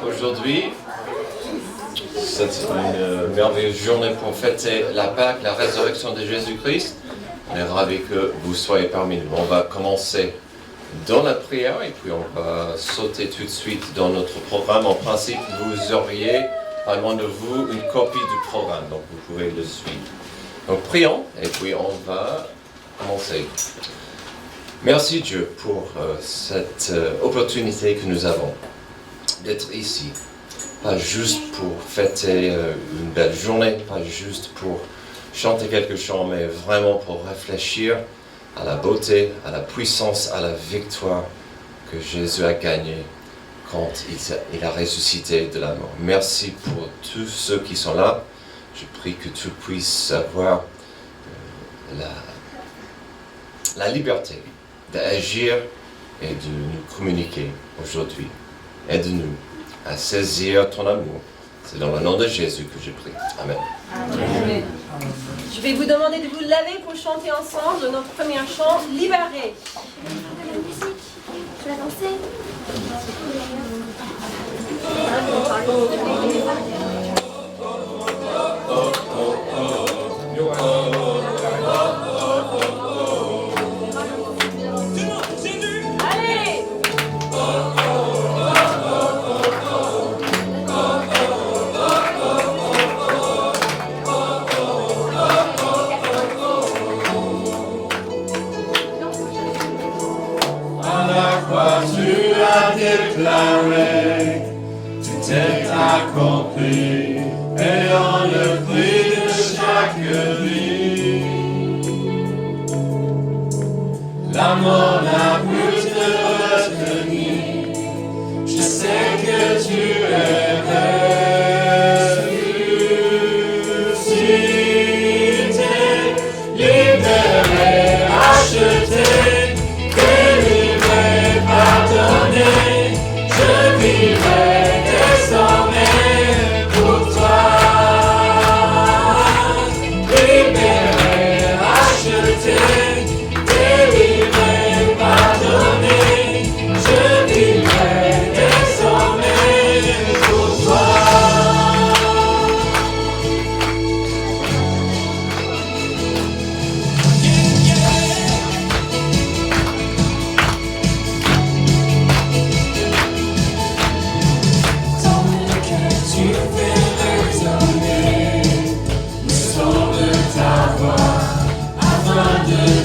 aujourd'hui. C'est une merveilleuse journée pour fêter la Pâque, la résurrection de Jésus-Christ. On est ravis que vous soyez parmi nous. On va commencer dans la prière et puis on va sauter tout de suite dans notre programme. En principe, vous auriez, pas loin de vous, une copie du programme, donc vous pouvez le suivre. Donc prions et puis on va commencer. Merci Dieu pour cette opportunité que nous avons d'être ici. Pas juste pour fêter une belle journée, pas juste pour chanter quelques chants, mais vraiment pour réfléchir à la beauté, à la puissance, à la victoire que Jésus a gagnée quand il a ressuscité de la mort. Merci pour tous ceux qui sont là. Je prie que tu puisses avoir la liberté d'agir et de nous communiquer aujourd'hui. Aide-nous à saisir ton amour. C'est dans le nom de Jésus que je prie. Amen. Amen. Je vais vous demander de vous lever pour chanter ensemble notre premier chant, Libéré. Tu vas danser? Allez! Tu as déclaré, tout est accompli, ayant le prix de chaque vie. La mort n'a pu te retenir, je sais que tu es ressuscité, libéré, acheté. Pardonné, je vivrai désormais pour toi. Libéré, acheté, délivré, pardonné, je vivrai désormais pour toi.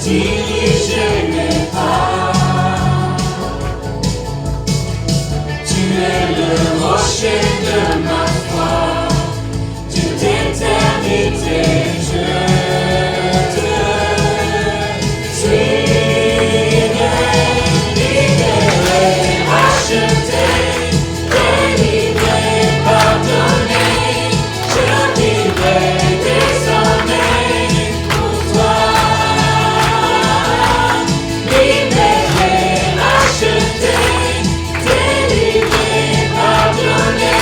Diriger mes pas. Tu es le rocher de ma foi, toute éternité je te suivrai. Libéré, acheté, délivré, pardonné, je vivrai désormais pour toi. Acheté, délivré, pardonné,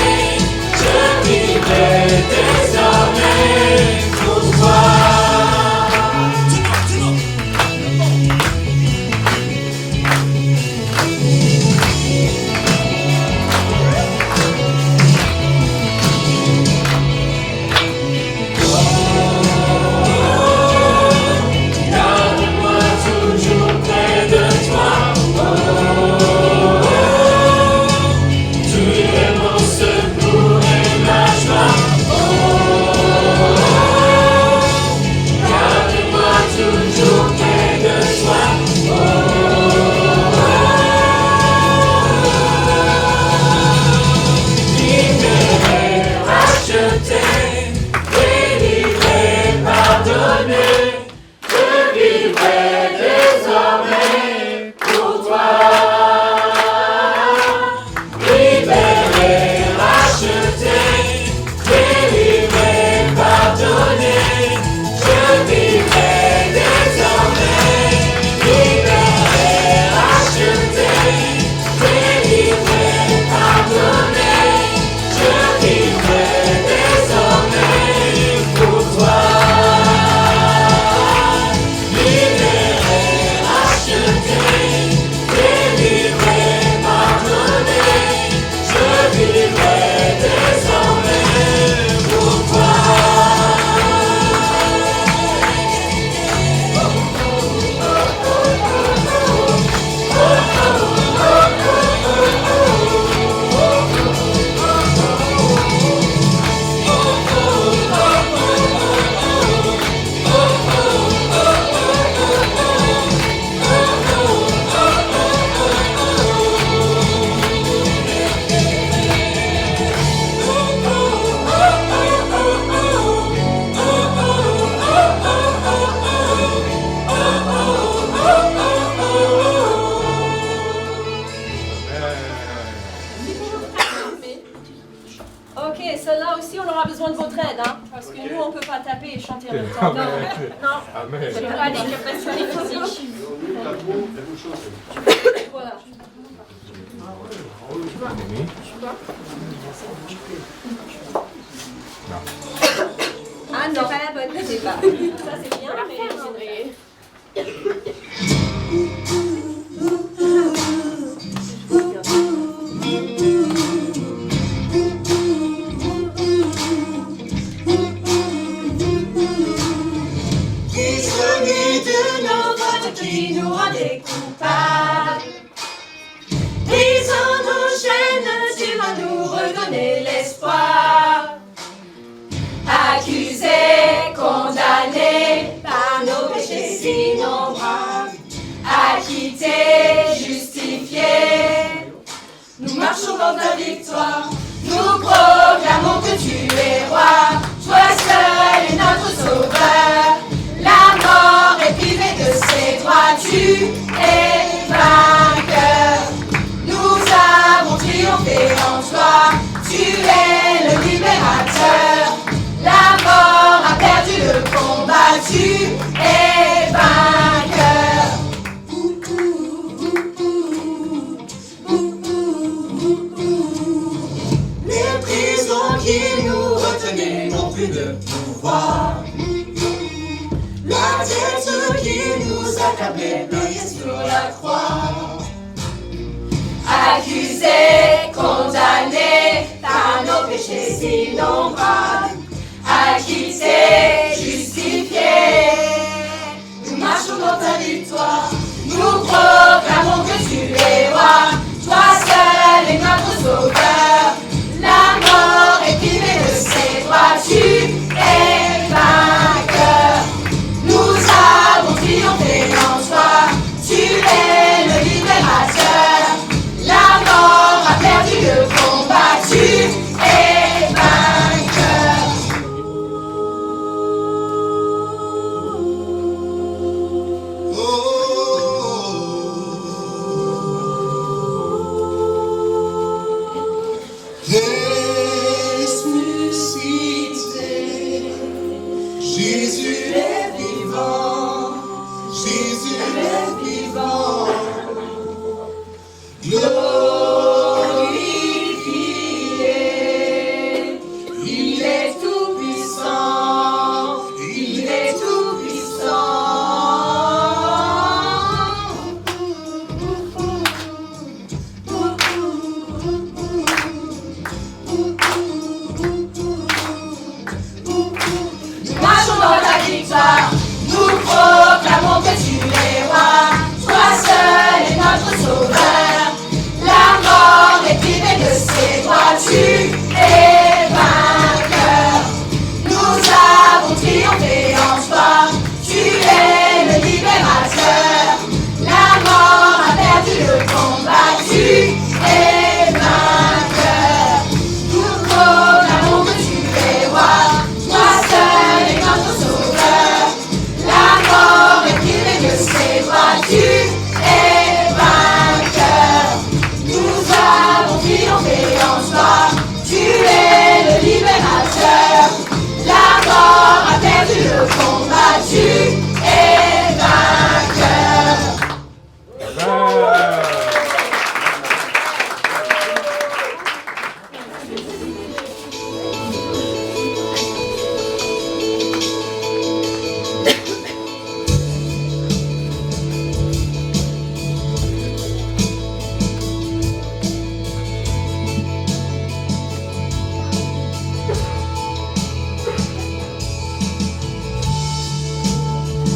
Ok, celle-là aussi, on aura besoin de votre aide, hein, parce que nous, on ne peut pas taper et chanter en même temps. Non, Amen. c'est pas des capacités physiques. Voilà. Mimi? Ah non, c'est pas la bonne, c'est pas. Ça, c'est bien, mais... Prisonniers de nos votes qui nous rendaient coupables. Brisons nos chaînes, tu vas nous redonner l'espoir. Accusés, condamnés par nos péchés innombrables, acquittés, justifiés, nous marchons dans ta victoire. Nous proclamons que tu es roi. Toi seul est notre sauveur. La mort est privée de ses droits. Tu es vainqueur. Nous avons triomphé en toi. Tu es le libérateur. La mort a perdu le combat. Tu es vainqueur. Les prisons qui nous retenaient n'ont plus de pouvoir. La dette qui nous accablait payée sur la croix. Accusés, condamnés par nos péchés innombrables, acquittés, justifiés, nous marchons dans ta victoire. Nous proclamons que tu es roi. Toi seul est notre sauveur. La mort est privée de ses droits. Tu es vainqueur. Nous avons triomphé en toi. Tu es le libérateur. La mort a perdu le combat. Tu es vainqueur. Ressuscité, Jésus est vivant, Jésus est vivant, glorifié, il est tout puissant, il est tout puissant. Nous marchons dans ta victoire, nous proclamons que tu es roi. Toi seul est notre sauveur. La mort est privée de ses droits. Tu es vainqueur. Nous avons triomphé en toi. Tu es le libérateur. La mort a perdu le combat. Tu es vainqueur. Nous proclamons que tu es roi. Toi seul est notre sauveur. La mort est privée de ses droits. Tu es vainqueur. Nous avons triomphé en toi. Tu es le libérateur. La mort a perdu le combat. Tu es vainqueur. Amen.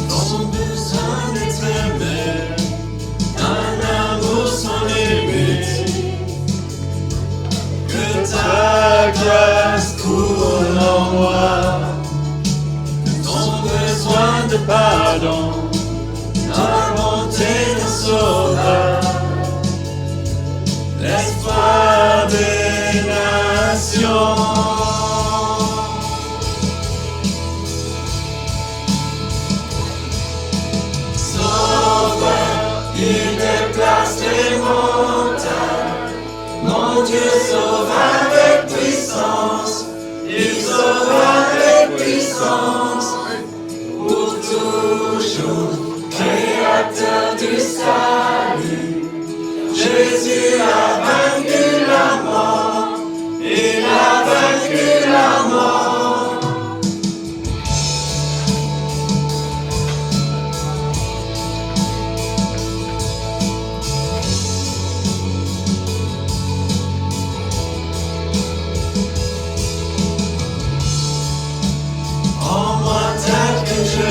Sans besoin d'être aimé, un amour sans limite, que ta grâce coule en moi, ton besoin de pardon, ta bonté de sauveur, l'espoir des nations. Il déplace les montagnes, mon Dieu sauve avec puissance.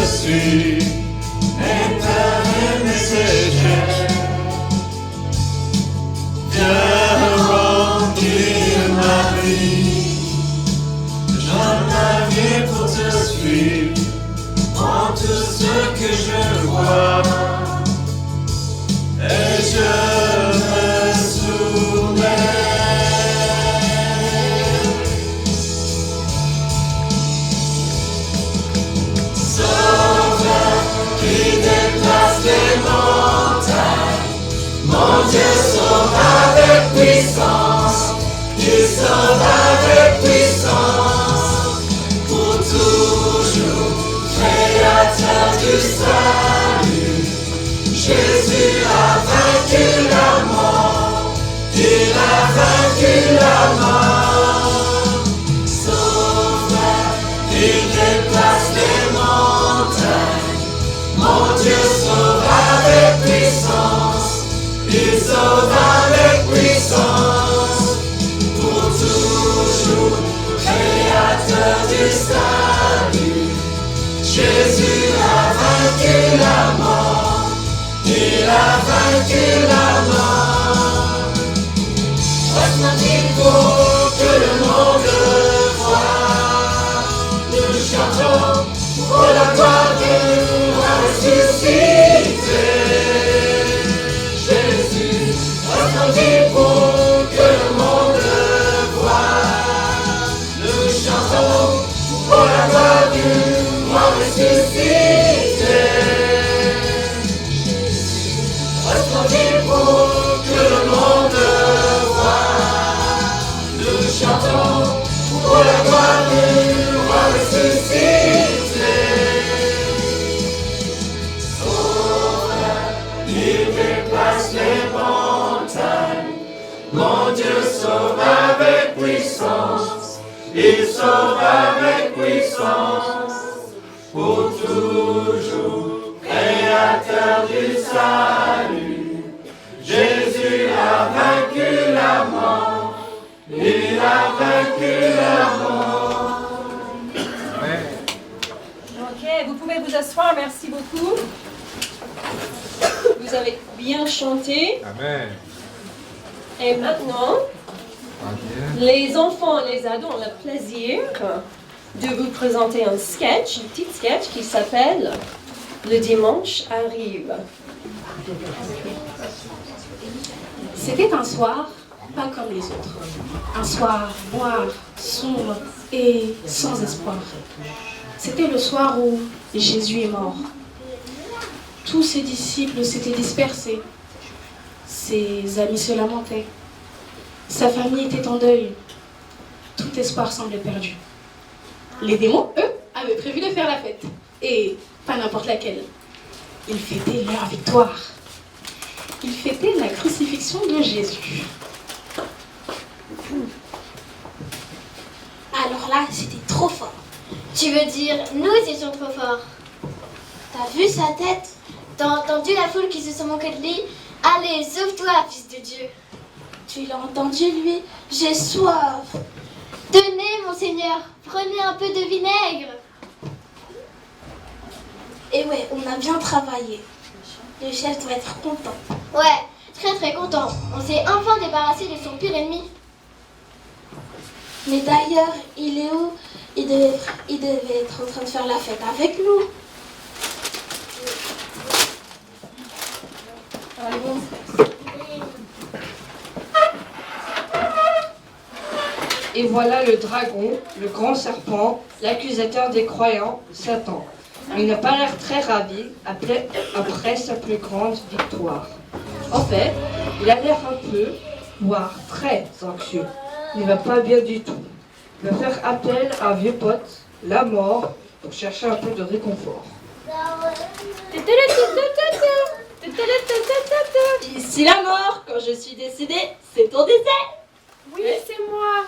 suis, éternel messager. Viens remplir ma vie, j'en viens pour te suivre, prends tout ce que je vois, et je me soumets. Sauveur qui déplace les montagnes, mon Dieu sauve avec puissance, il sauve avec puissance, pour toujours, créateur du salut. Jésus a vaincu la mort, il a vaincu la mort. Sauveur, il déplace les montagnes, mon Dieu sauve avec puissance, il sauve avec puissance, pour toujours, créateur du salut. Jésus a vaincu la mort, il a vaincu la mort. Maintenant il faut que le monde voie, nous chantons pour la gloire du roi ressuscité. Jésus, maintenant il faut que le monde voie, nous chantons pour la gloire du roi ressuscité. Maintenant il faut que le monde voie, nous chantons pour la gloire du roi ressuscité. Sauveur, il déplace les montagnes, mon Dieu sauve avec puissance, il sauve avec puissance, pour toujours, créateur du salut. Jésus a vaincu la mort, il a vaincu la mort. Ok, vous pouvez vous asseoir, merci beaucoup. Vous avez bien chanté. Amen. Et maintenant, les enfants et les ados ont le plaisir de vous présenter un sketch, un petit sketch qui s'appelle « Le dimanche arrive ». C'était un soir pas comme les autres. Un soir noir, sombre et sans espoir. C'était le soir où Jésus est mort. Tous ses disciples s'étaient dispersés. Ses amis se lamentaient. Sa famille était en deuil. Tout espoir semblait perdu. Les démons, eux, avaient prévu de faire la fête. Et pas n'importe laquelle. Ils fêtaient leur victoire. Ils fêtaient la crucifixion de Jésus. Alors là, c'était trop fort. Tu veux dire, nous étions trop forts. T'as vu sa tête? T'as entendu la foule qui se sont moqués de lui? Allez, sauve-toi, fils de Dieu. Tu l'as entendu, lui? J'ai soif. Tenez, monseigneur, prenez un peu de vinaigre. Et ouais, on a bien travaillé. Le chef doit être content. Ouais, très très content. On s'est enfin débarrassé de son pire ennemi. Mais d'ailleurs, il est où? Il devait être en train de faire la fête avec nous. Et voilà le dragon, le grand serpent, l'accusateur des croyants, Satan. Il n'a pas l'air très ravi après sa plus grande victoire. En fait, il a l'air un peu, voire très anxieux. Il ne va pas bien du tout. Il va faire appel à un vieux pote, la mort, pour chercher un peu de réconfort. Ici la mort, quand je suis décédée, c'est ton décès. Oui, c'est moi.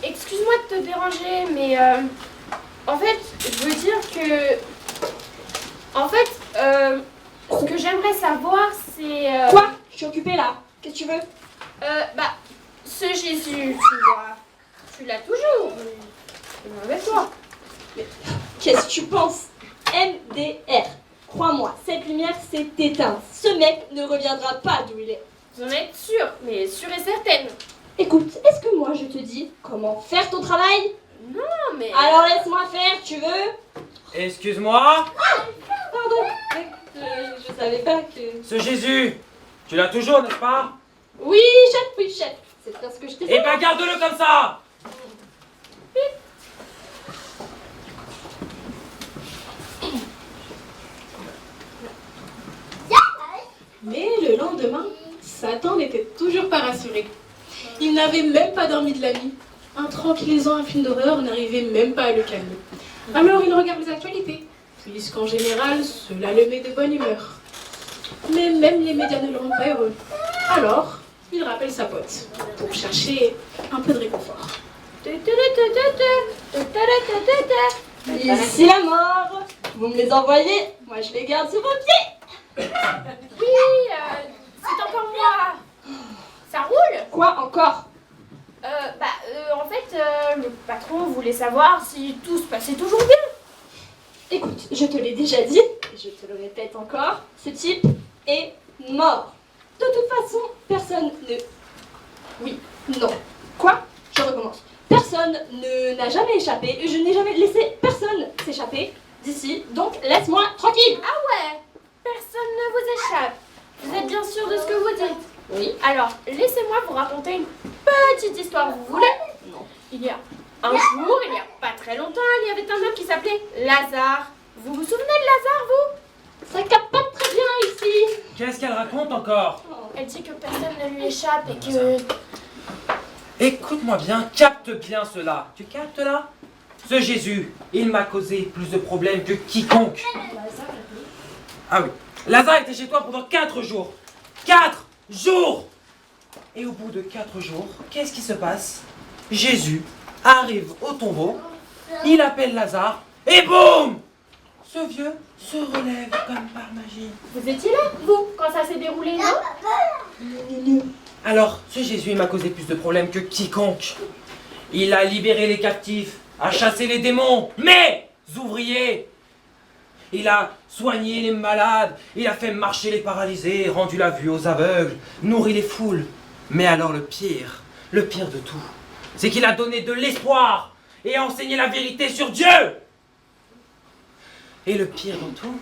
Excuse-moi de te déranger, mais en fait, je veux dire que... En fait, ce que j'aimerais savoir, c'est... Quoi? Je suis occupée là. Qu'est-ce que tu veux? Ce Jésus, tu vois, tu l'as toujours. Il est avec toi. Qu'est-ce que tu penses? MDR. Crois-moi, cette lumière s'est éteinte. Ce mec ne reviendra pas d'où il est. Vous en êtes sûre, mais sûre et certaine. Écoute, est-ce que moi je te dis comment faire ton travail? Non, mais... Alors laisse-moi faire, tu veux? Excuse-moi. Pardon, je savais pas que... Ce Jésus, tu l'as toujours, n'est-ce pas? Oui, chef, c'est bien ce que je t'ai dit. Eh ben garde-le comme ça. Mais le lendemain, Satan n'était toujours pas rassuré. Il n'avait même pas dormi de la nuit. Un tranquillisant un film d'horreur n'arrivait même pas à le calmer. Alors il regarde les actualités, puisqu'en général, cela le met de bonne humeur. Mais même les médias ne le rendent pas heureux. Alors, il rappelle sa pote, pour chercher un peu de réconfort. Ici la mort. Vous me les envoyez, moi je les garde sous vos pieds. Oui, c'est encore moi. Ça roule? Quoi encore? En fait, le patron voulait savoir si tout se passait toujours bien. Écoute, je te l'ai déjà dit, et je te le répète encore, ce type est mort. De toute façon, personne ne... Oui, non. Quoi? Je recommence. Personne n'a jamais échappé, et je n'ai jamais laissé personne s'échapper d'ici, donc laisse-moi tranquille. Ah ouais, personne ne vous échappe. Vous êtes bien sûr de ce que vous dites? Oui. Alors, laissez-moi vous raconter une petite histoire, vous voulez? Non. Il y a un jour, il y a pas très longtemps, il y avait un homme qui s'appelait Lazare. Vous vous souvenez de Lazare, vous? Ça capte pas très bien ici. Qu'est-ce qu'elle raconte encore? Elle dit que personne ne lui échappe et que... Écoute-moi bien, capte bien cela. Tu captes là? Ce Jésus, il m'a causé plus de problèmes que quiconque. Ah oui. Lazare était chez toi pendant 4 jours. 4 jours! Et au bout de 4 jours, qu'est-ce qui se passe? Jésus arrive au tombeau, il appelle Lazare, et boum! Ce vieux se relève comme par magie. Vous étiez là, vous, quand ça s'est déroulé, non? Alors, ce Jésus il m'a causé plus de problèmes que quiconque. Il a libéré les captifs, a chassé les démons, mais ouvriers. Il a soigné les malades, il a fait marcher les paralysés, rendu la vue aux aveugles, nourri les foules. Mais alors le pire de tout, c'est qu'il a donné de l'espoir et a enseigné la vérité sur Dieu. Et le pire dans tout,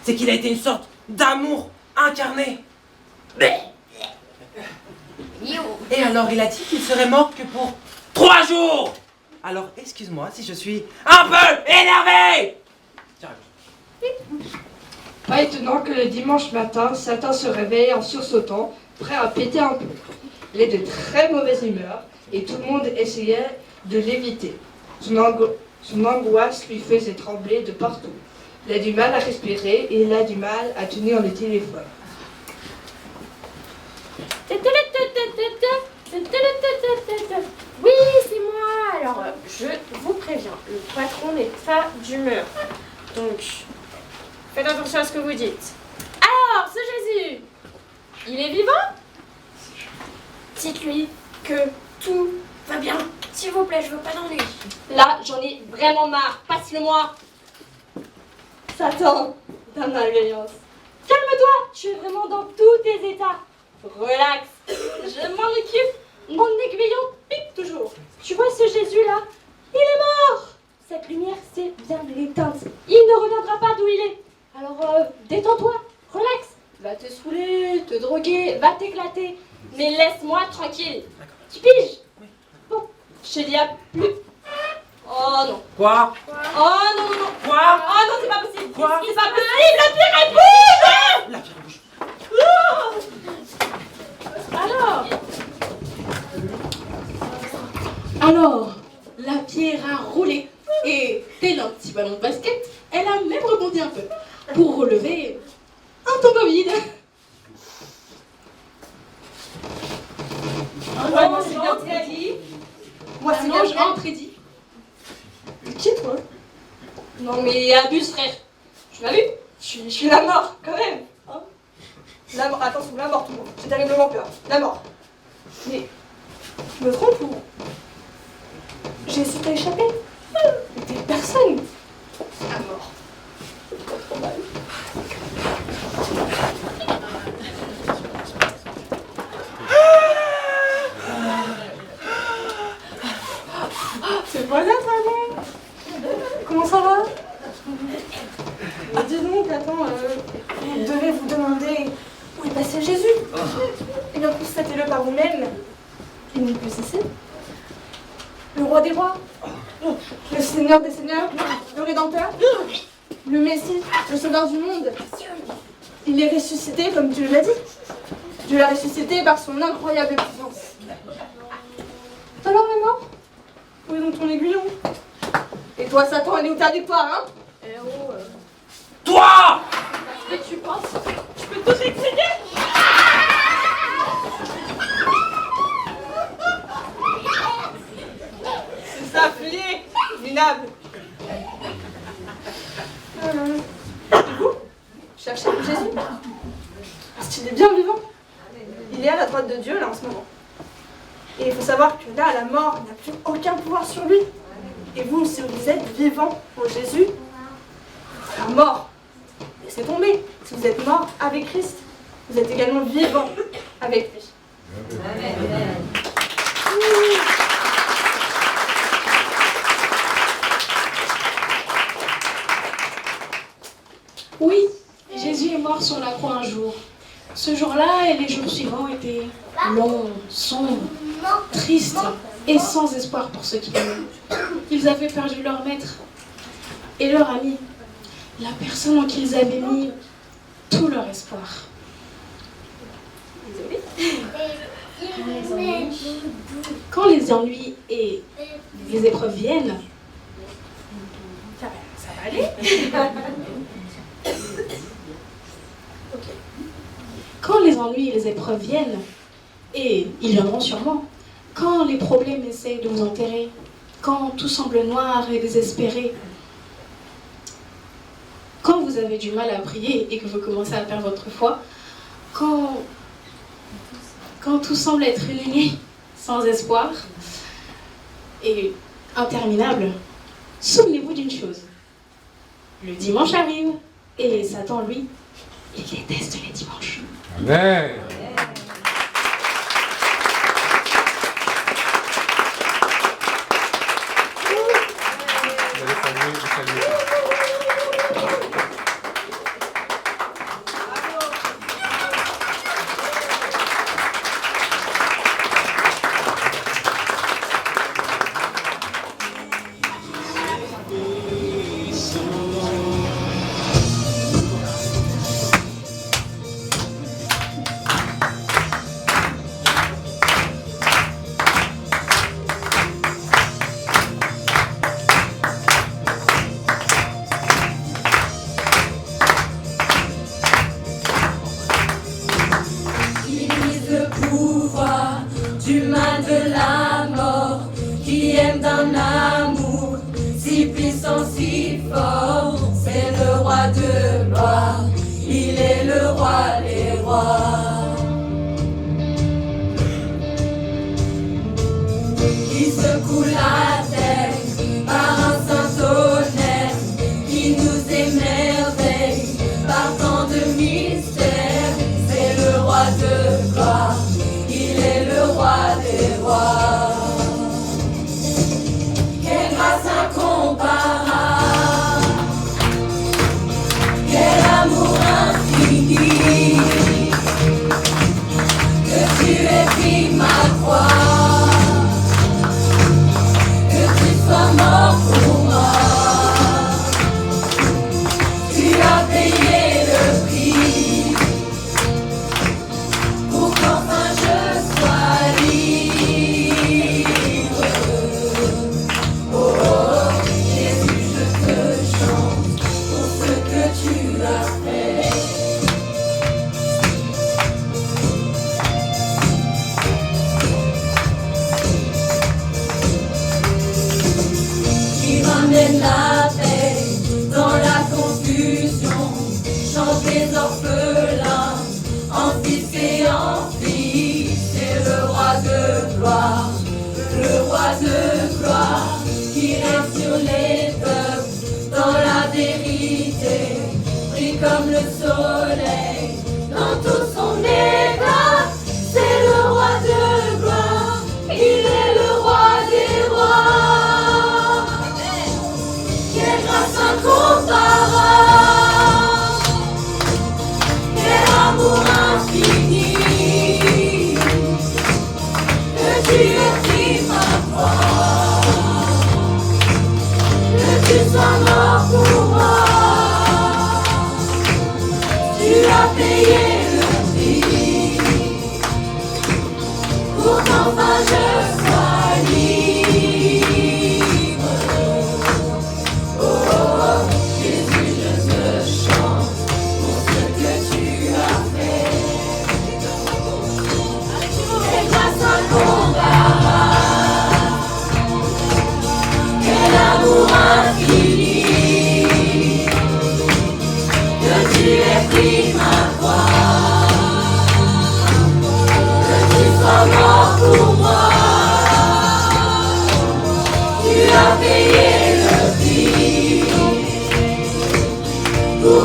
c'est qu'il a été une sorte d'amour incarné. Et alors il a dit qu'il serait mort que pour 3 jours. Alors excuse-moi si je suis un peu énervé. Pas étonnant que le dimanche matin, Satan se réveille en sursautant, prêt à péter un plomb. Il est de très mauvaise humeur et tout le monde essayait de l'éviter. Son angoisse lui faisait trembler de partout. Il a du mal à respirer et il a du mal à tenir le téléphone. Oui, c'est moi. Alors, je vous préviens, le patron n'est pas d'humeur. Donc, faites attention à ce que vous dites. Alors, ce Jésus, il est vivant? Dites-lui que tout va bien. S'il vous plaît, je veux pas d'ennui. Là, j'en ai vraiment marre. Passe-le-moi. Satan, ta malveillance. Calme-toi, tu es vraiment dans tous tes états. Relax, je m'en occupe. Mon aiguillon pique toujours. Tu vois ce Jésus-là? Il est mort. Cette lumière s'est bien éteinte. Il ne reviendra pas d'où il est. Alors, détends-toi, relax. Va te saouler, te droguer, va t'éclater. Mais laisse-moi tranquille. Tu piges? Bon, je te dis à plus. Oh non. Quoi? Oh non, non, non. Quoi? Oh non, c'est pas possible. Quoi? C'est pas possible, la pierre elle bouge. La pierre bouge. Alors, la pierre a roulé et, tel un petit ballon de basket, elle a même rebondi un peu pour relever un tombeau vide. Moi, c'est bien très dit. Moi, c'est bien Je rentre et dit. Qui toi? Non, mais abuse, frère. Tu m'as vu? Je suis la mort, quand même. Hein, la mort, attention, la mort, tout le monde. J'ai terriblement peur. La mort. Mais, je me trompe ou... J'ai essayé d'échapper. Mais personne. La mort. C'est moi là, maman. Comment ça va? Dis donc, attends, vous devez vous demander où est passé Jésus. Eh bien, constatez-le par vous-même. Il n'est plus ici. Le roi des rois, le Seigneur des seigneurs, le Rédempteur, le Messie, le Sauveur du monde. Il est ressuscité comme tu l'as dit. Dieu l'a ressuscité par son incroyable puissance. Alors, maman, où est donc ton aiguillon? Et toi, Satan, elle est où ta victoire, hein? Eh oh, Toi! mais tu penses? Je peux tout expliquer? C'est ça, fuyez, minable. Et vous? Cherchez Jésus? Parce qu'il est bien vivant. Il est à la droite de Dieu, là, en ce moment. Et il faut savoir que là, la mort n'a plus aucun pouvoir sur lui. Et vous, si vous êtes vivant en Jésus, la mort, laissez tomber. Si vous êtes mort avec Christ, vous êtes également vivant avec lui. Amen. Oui, Jésus est mort sur la croix un jour. Ce jour-là et les jours suivants étaient longs, sombres, tristes et sans espoir pour ceux qui l'aimaient. Ils avaient perdu leur maître et leur ami, la personne en qui ils avaient mis tout leur espoir. Quand les ennuis et les épreuves viennent, ça va aller. Quand les ennuis et les épreuves viennent, et ils viendront sûrement, quand les problèmes essayent de vous enterrer, quand tout semble noir et désespéré, quand vous avez du mal à prier et que vous commencez à perdre votre foi, quand tout semble être une nuit sans espoir et interminable, souvenez-vous d'une chose. Le dimanche arrive et Satan, lui, il déteste les dimanches. Amen. Il est le roi des rois.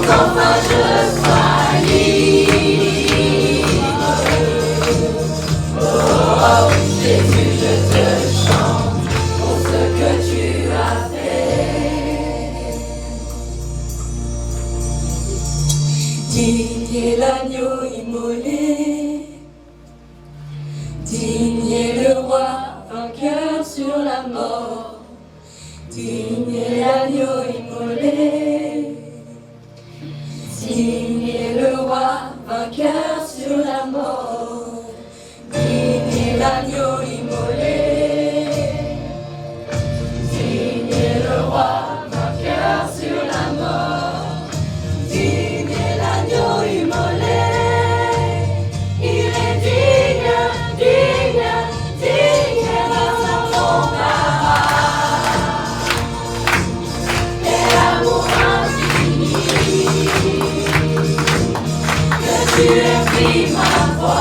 qu'enfin je sois libre. Oh, Jésus, je te chante pour ce que tu as fait. Digne est l'agneau immolé, digne est le roi vainqueur sur la mort. Digne est l'agneau immolé, digne est le roi vainqueur sur la mort. Digne est l'agneau immolé, digne est le roi vainqueur sur la mort. Digne est l'agneau immolé, il est digne, digne, digne de son combat. Et l'amour infini que tu aies pris ma foi,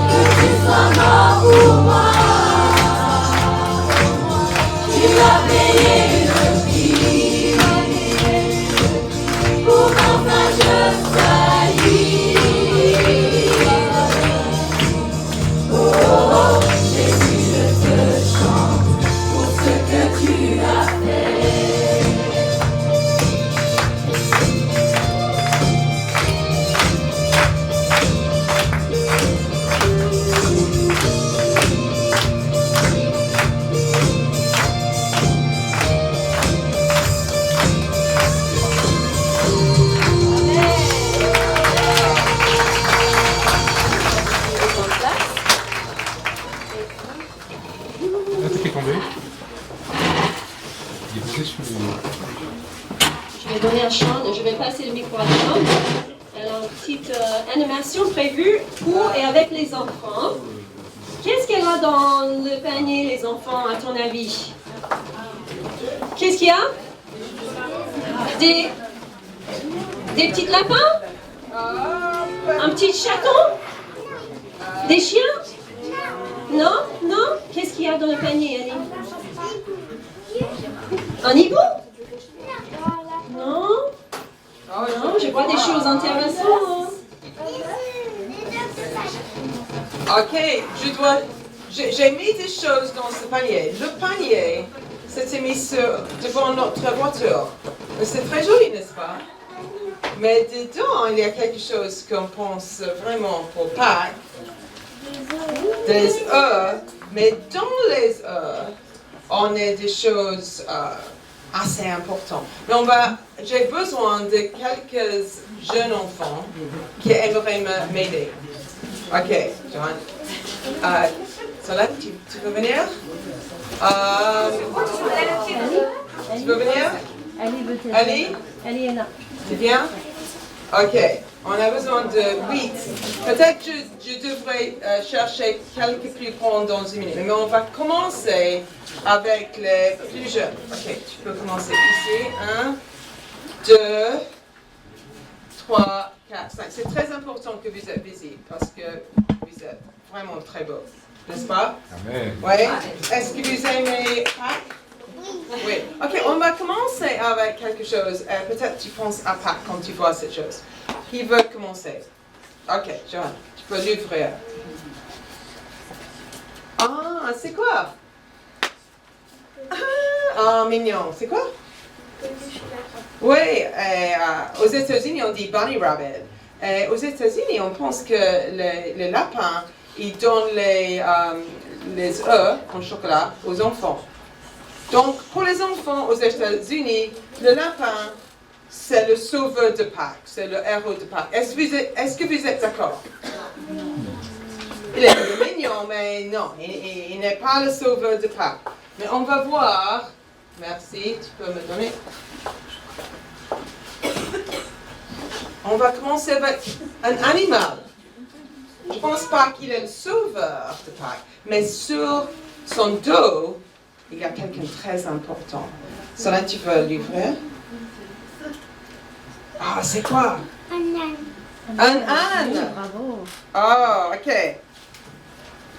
que tu sois mort pour moi, tu as payé le prix pour qu'enfin je sois libre. Oh, oh, Jésus, je te chante pour ce que tu as fait. Ah, t'es fait tomber. Il est posé sur le... Je vais donner un chant, je vais passer le micro à Tom. Alors, petite animation prévue pour et avec les enfants. Qu'est-ce qu'elle a dans le panier, les enfants, à ton avis? Qu'est-ce qu'il y a? Des petits lapins? Un petit chaton? Des chiens? Non? Non? Qu'est-ce qu'il y a dans le panier, Annie? Un hibou? Non? Non, je vois des choses intéressantes. Ok, j'ai mis des choses dans ce panier. Le panier, c'était mis devant notre voiture. C'est très joli, n'est-ce pas? Mais dedans, il y a quelque chose qu'on pense vraiment pour Pâques. Des œufs, mais dans les œufs, on a des choses assez importantes. Mais j'ai besoin de quelques jeunes enfants qui aimeraient m'aider. Ok, John. Sola, tu veux venir? Tu veux venir? Ali? Ali est là. Tu viens? Ok, on a besoin de 8. Peut-être que je devrais chercher quelques plus grands dans une minute. Mais on va commencer avec les plus jeunes. Ok, tu peux commencer ici. 1, 2, 3, 4, 5. C'est très important que vous êtes visibles parce que vous êtes vraiment très beaux. N'est-ce pas? Amen. Oui. Est-ce que vous aimez Pâques? Oui. Ok, on va commencer avec quelque chose. Peut-être tu penses à Pâques quand tu vois cette chose. Qui veut commencer? Ok, Joanne, tu peux l'ouvrir. Ah, c'est quoi? Ah, mignon. C'est quoi? Oui, aux États-Unis, on dit bunny rabbit. Aux États-Unis, on pense que les lapins, ils donnent les œufs en chocolat aux enfants. Donc, pour les enfants aux États-Unis, le lapin, c'est le sauveur de Pâques, c'est le héros de Pâques. Est-ce que vous êtes d'accord? Il est mignon, mais non, il n'est pas le sauveur de Pâques. Mais on va voir. Merci, tu peux me donner. On va commencer avec un animal. Je ne pense pas qu'il est le sauveur de Pâques, mais sur son dos, il y a quelqu'un de très important. Cela, tu peux l'ouvrir? Ah, c'est quoi? Un âne. Un âne? Bravo. Oh, ok.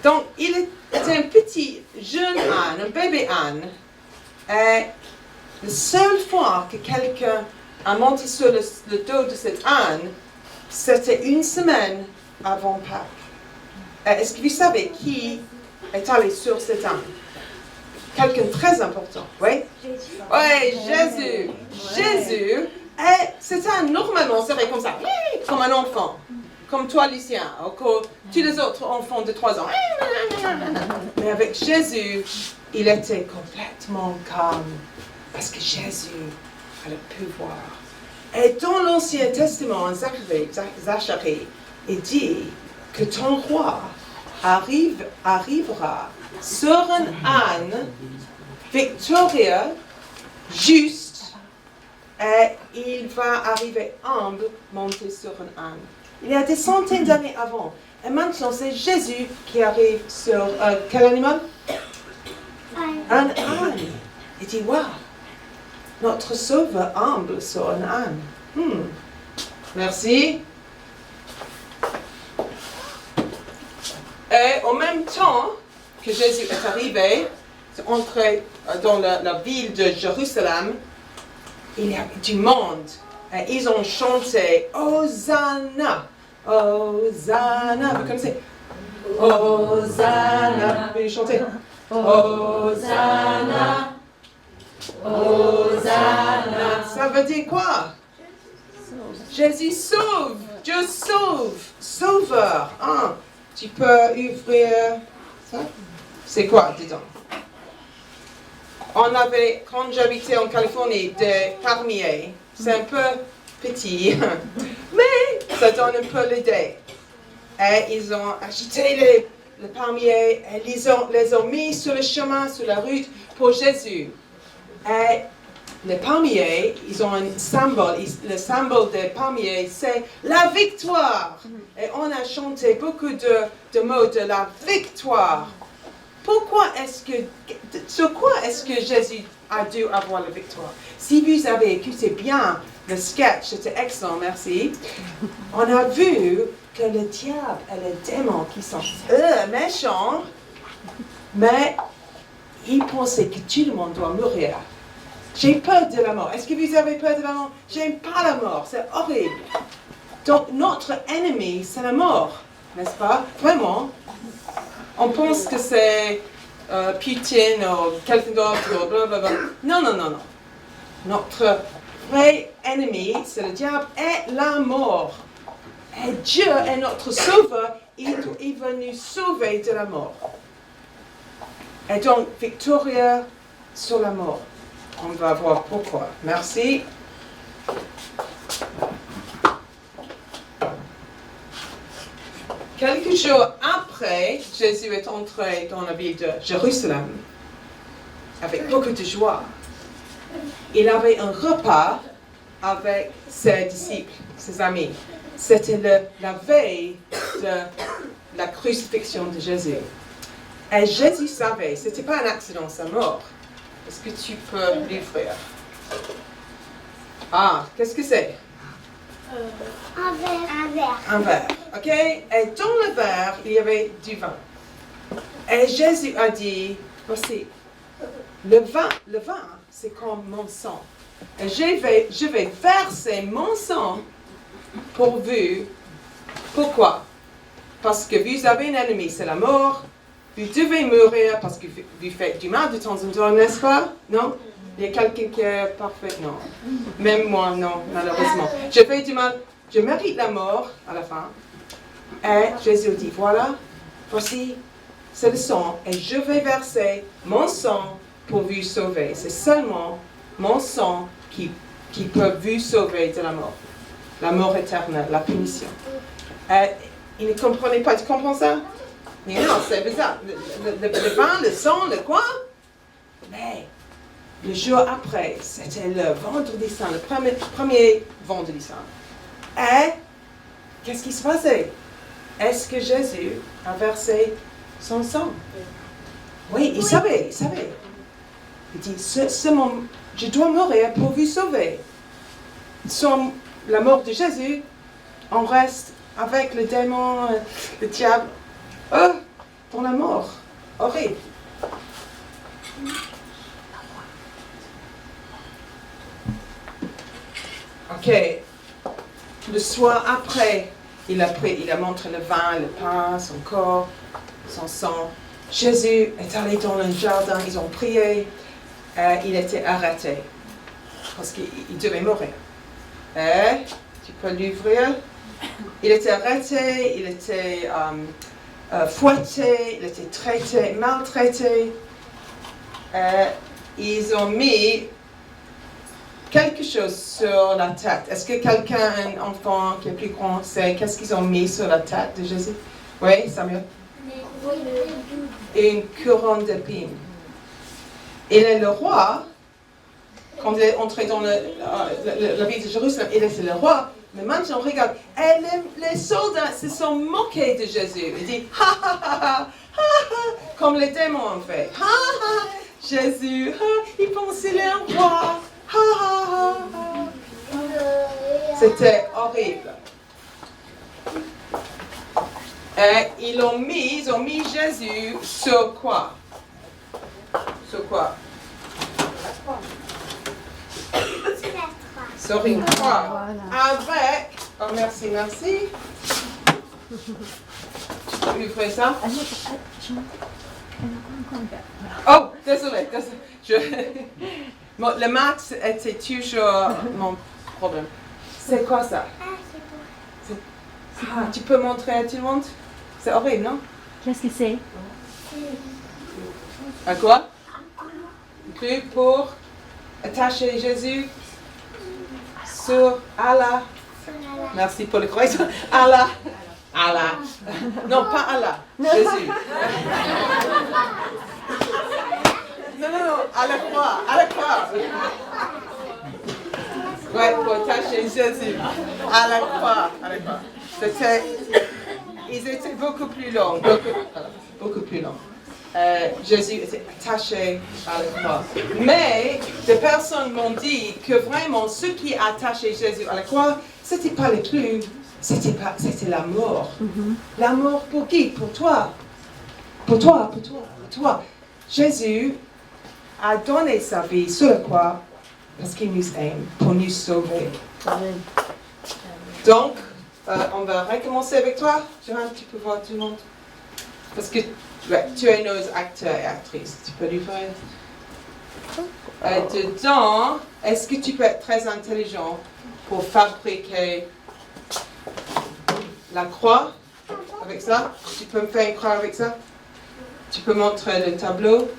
Donc, il est un petit jeune âne, un bébé âne. Et La seule fois que quelqu'un a monté sur le dos de cet âne, c'était une semaine avant Pâques. Est-ce que vous savez qui est allé sur cet âne? Quelqu'un de très important, oui? Oui, Jésus. Jésus, cet âne, normalement, serait comme ça, comme un enfant. Comme toi, Lucien, ou comme tous les autres enfants de 3 ans. Mais avec Jésus, il était complètement calme. Parce que Jésus a le pouvoir. Et dans l'Ancien Testament, en Zacharie, il dit que ton roi arrivera sur un âne victorieux, juste, et il va arriver humble, monté sur un âne. Il y a des centaines d'années avant. Et maintenant, c'est Jésus qui arrive sur quel animal? Un âne. Il dit, waouh, notre sauveur humble sur un âne. Merci. Et en même temps que Jésus est arrivé, est entré dans la ville de Jérusalem, il y a du monde. Et ils ont chanté Hosanna, Hosanna. Vous connaissez? Hosanna. Vous chantez? Hosanna, Hosanna. Ça veut dire quoi? Jésus sauve. Dieu sauve. Sauveur. Hein? Tu peux ouvrir ça? C'est quoi, dis donc? On avait, quand j'habitais en Californie, des palmiers. C'est un peu petit, mais ça donne un peu l'idée. Et ils ont agité les palmiers et les ont mis sur le chemin, sur la route pour Jésus. Et les palmiers, ils ont un symbole. Le symbole des palmiers, c'est la victoire. Et on a chanté beaucoup de mots de la victoire. Pourquoi sur quoi est-ce que Jésus a dû avoir la victoire? Si vous avez écouté bien le sketch, c'était excellent, merci. On a vu que le diable et les démons qui sont méchants, mais ils pensaient que tout le monde doit mourir. J'ai peur de la mort. Est-ce que vous avez peur de la mort? J'aime pas la mort, c'est horrible. Donc notre ennemi, c'est la mort, n'est-ce pas? Vraiment. On pense que c'est Poutine ou quelqu'un d'autre, blablabla. Non, non, non, non. Notre vrai ennemi, c'est le diable et la mort. Et Dieu est notre sauveur, il va nous sauver de la mort. Et donc, victorieux sur la mort. On va voir pourquoi. Merci. Quelques jours après, Jésus est entré dans la ville de Jérusalem avec beaucoup de joie. Il avait un repas avec ses disciples, ses amis. C'était la veille de la crucifixion de Jésus. Et Jésus savait, ce n'était pas un accident, sa mort. Est-ce que tu peux l'ouvrir? Ah, qu'est-ce que c'est? Un verre. Un verre, ok? Et dans le verre, il y avait du vin. Et Jésus a dit, voici, le vin, c'est comme mon sang. Et je vais verser mon sang pour vous. Pourquoi? Parce que vous avez un ennemi, c'est la mort. Vous devez mourir parce que vous faites du mal de temps en temps, n'est-ce pas? Non? Il y a quelqu'un qui est parfait? Non. Même moi, non, malheureusement. Je fais du mal, je mérite la mort à la fin. Et Jésus dit, voilà, voici, c'est le sang. Et je vais verser mon sang pour vous sauver. C'est seulement mon sang qui peut vous sauver de la mort éternelle, la punition. Il ne comprenait pas, tu comprends ça? Mais non, c'est bizarre. Le vin, le sang, le quoi? Mais le jour après, c'était le vendredi saint, le premier vendredi saint. Et qu'est-ce qui se passait? Est-ce que Jésus a versé son sang? Oui, il savait. Il dit, je dois mourir pour vous sauver. Sans la mort de Jésus, on reste avec le démon, le diable, dans la mort. Horrible. Le soir après, il a montré le vin, le pain, son corps, son sang. Jésus est allé dans le jardin, ils ont prié. Il était arrêté parce qu'il devait mourir. Tu peux l'ouvrir. Il était arrêté, il était fouetté, il était traité, maltraité. Ils ont mis quelque chose sur la tête. Est-ce que quelqu'un, un enfant qui est plus grand, sait qu'est-ce qu'ils ont mis sur la tête de Jésus? Oui, Samuel? Une couronne d'épines. Il est le roi. Quand il est entré dans la ville de Jérusalem, il était le roi. Mais maintenant, regarde, les soldats se sont moqués de Jésus. Ils disent, ha ha ha ha, comme les démons ont fait. Ha ha, Jésus, il pensait qu'il est un roi. Ha ha ha ha. C'était horrible. Et ils ont mis Jésus sur quoi? Sur quoi? Sur une croix. Avec. Oh, merci. Tu peux ouvrir ça? Oh, désolé. Le maths était toujours mon problème. C'est quoi ça? Tu peux montrer à tout le monde? C'est horrible, non? Qu'est-ce que c'est? À quoi? Pour attacher Jésus sur Allah. Merci pour le croissant. Allah. Non, pas Allah. Jésus. Non, à la croix. Ouais, pour attacher Jésus. À la croix. Ils étaient beaucoup plus longs. Beaucoup plus longs. Jésus était attaché à la croix. Mais des personnes m'ont dit que vraiment ce qui attachait Jésus à la croix, c'était pas le plus, c'était la mort. La mort pour qui? Pour toi. Pour toi. Jésus a donné sa vie sur la croix parce qu'il nous aime, pour nous sauver. Donc, on va recommencer avec toi. Johan, tu peux voir tout le monde. Parce que tu es nos acteurs et actrices. Tu peux lui faire. Dedans, est-ce que tu peux être très intelligent pour fabriquer la croix avec ça? Tu peux me faire une croix avec ça? Tu peux montrer le tableau?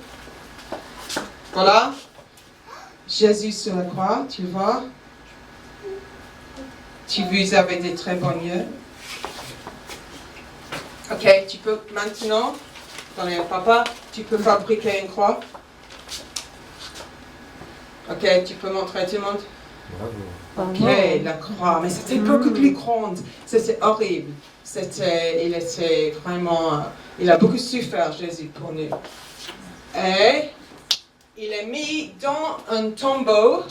Voilà. Jésus sur la croix, tu vois? Vous avez des très bons yeux. Ok, tu peux maintenant, donner à papa, tu peux fabriquer une croix. Ok, tu peux montrer à tout le monde. Ok, la croix, mais c'était beaucoup plus grande. C'était horrible. Il était vraiment, il a beaucoup souffert, Jésus, pour nous. Et il est mis dans un tombeau.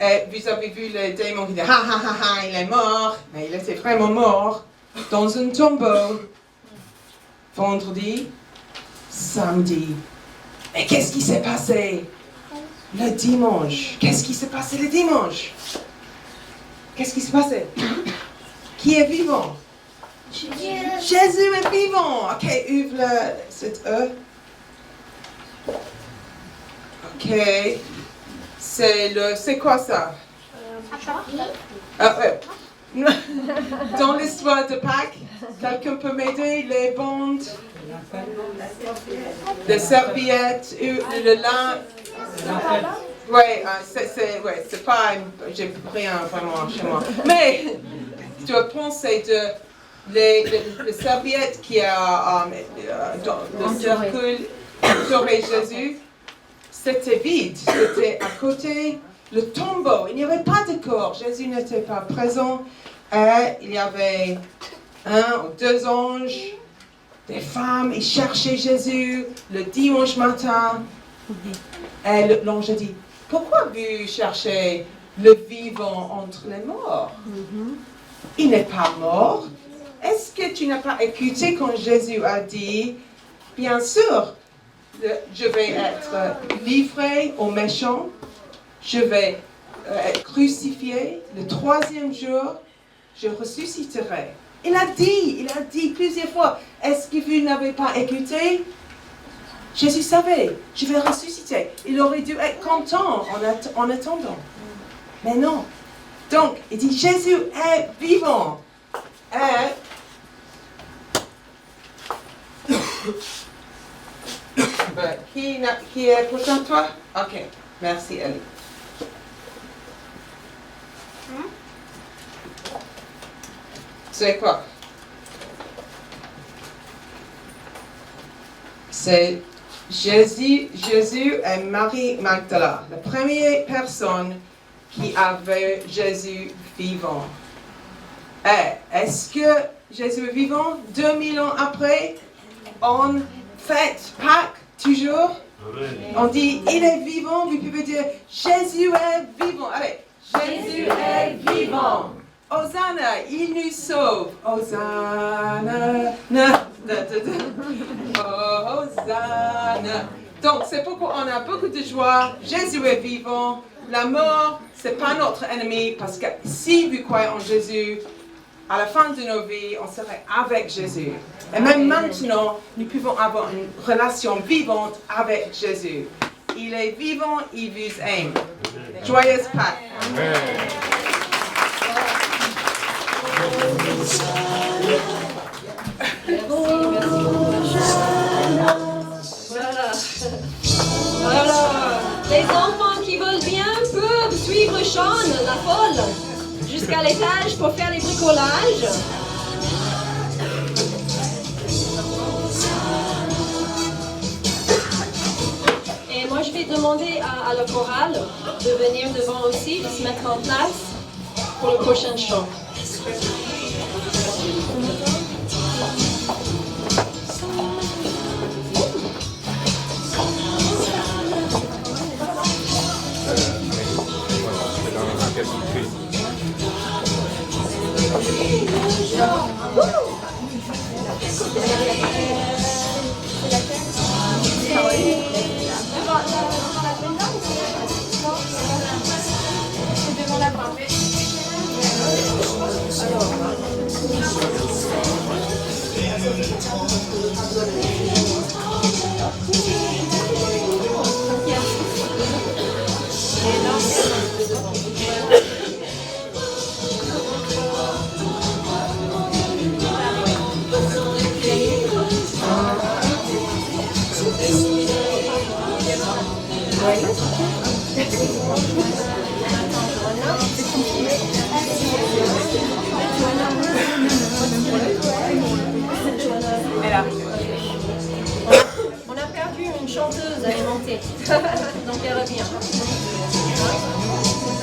Et vous avez vu les démons qui disent, il est mort. Mais il était vraiment mort. Dans un tombeau, vendredi, samedi. Et qu'est-ce qui s'est passé le dimanche? Qu'est-ce qui s'est passé le dimanche? Qu'est-ce qui s'est passé? Qui est vivant? Jésus est vivant. Ok, ouvre cet E. Ok. C'est quoi ça? Dans l'histoire de Pâques, quelqu'un peut m'aider? Les bandes, les serviettes, le lin. C'est pas, j'ai rien vraiment chez moi. Mais tu dois penser de les serviettes qui a dans le cercle entouré Jésus. C'était vide, c'était à côté le tombeau. Il n'y avait pas de corps. Jésus n'était pas présent. Il y avait 1 ou 2 anges, des femmes. Ils cherchaient Jésus le dimanche matin. Et l'ange a dit, pourquoi vous cherchez le vivant entre les morts? Il n'est pas mort. Est-ce que tu n'as pas écouté quand Jésus a dit, bien sûr, je vais être livré aux méchants, je vais être crucifié, le troisième jour, je ressusciterai. Il a dit plusieurs fois, est-ce que vous n'avez pas écouté? Jésus savait, je vais ressusciter. Il aurait dû être content en attendant. Mais non. Donc, il dit, Jésus est vivant. Et qui est prochain de toi? Ok, merci Ellie. C'est quoi? C'est Jésus et Marie Magdala, la première personne qui avait Jésus vivant. Et est-ce que Jésus est vivant 2000 ans après? On fête Pâques toujours. On dit il est vivant. Vous pouvez dire Jésus est vivant. Allez, Jésus est vivant. Hosanna, il nous sauve. Hosanna. Hosanna. Donc, c'est pourquoi on a beaucoup de joie. Jésus est vivant. La mort, c'est pas notre ennemi parce que si vous croyez en Jésus, à la fin de nos vies, on serait avec Jésus. Et même maintenant, nous pouvons avoir une relation vivante avec Jésus. Il est vivant, il vous aime. Joyeuse Pâques. Voilà. Les enfants qui veulent bien peuvent suivre Sean, la folle, jusqu'à l'étage pour faire les bricolages. Et moi, je vais demander à la chorale de venir devant aussi, de se mettre en place pour le prochain chant. On a perdu une chanteuse alimentée, donc elle revient.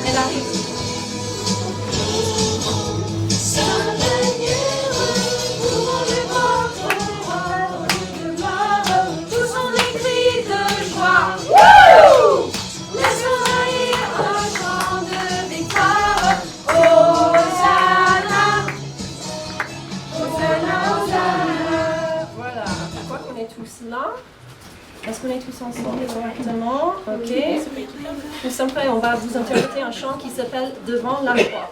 Elle arrive. Là. Est-ce qu'on est tous ensemble correctement? Ok. Nous sommes prêts. On va vous interpréter un chant qui s'appelle Devant la croix.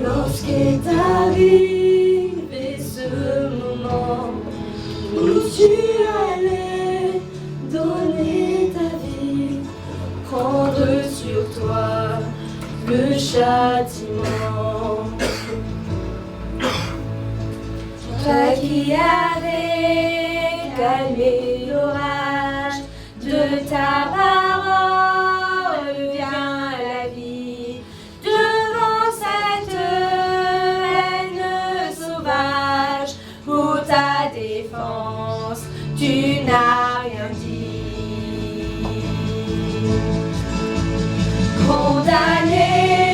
Lorsqu'est arrivé ce moment où tu allais donner ta vie, prendre sur toi le châtiment. Toi qui avais calmé l'orage de ta parole, viens la vie devant cette haine sauvage. Pour ta défense, tu n'as rien dit. Condamné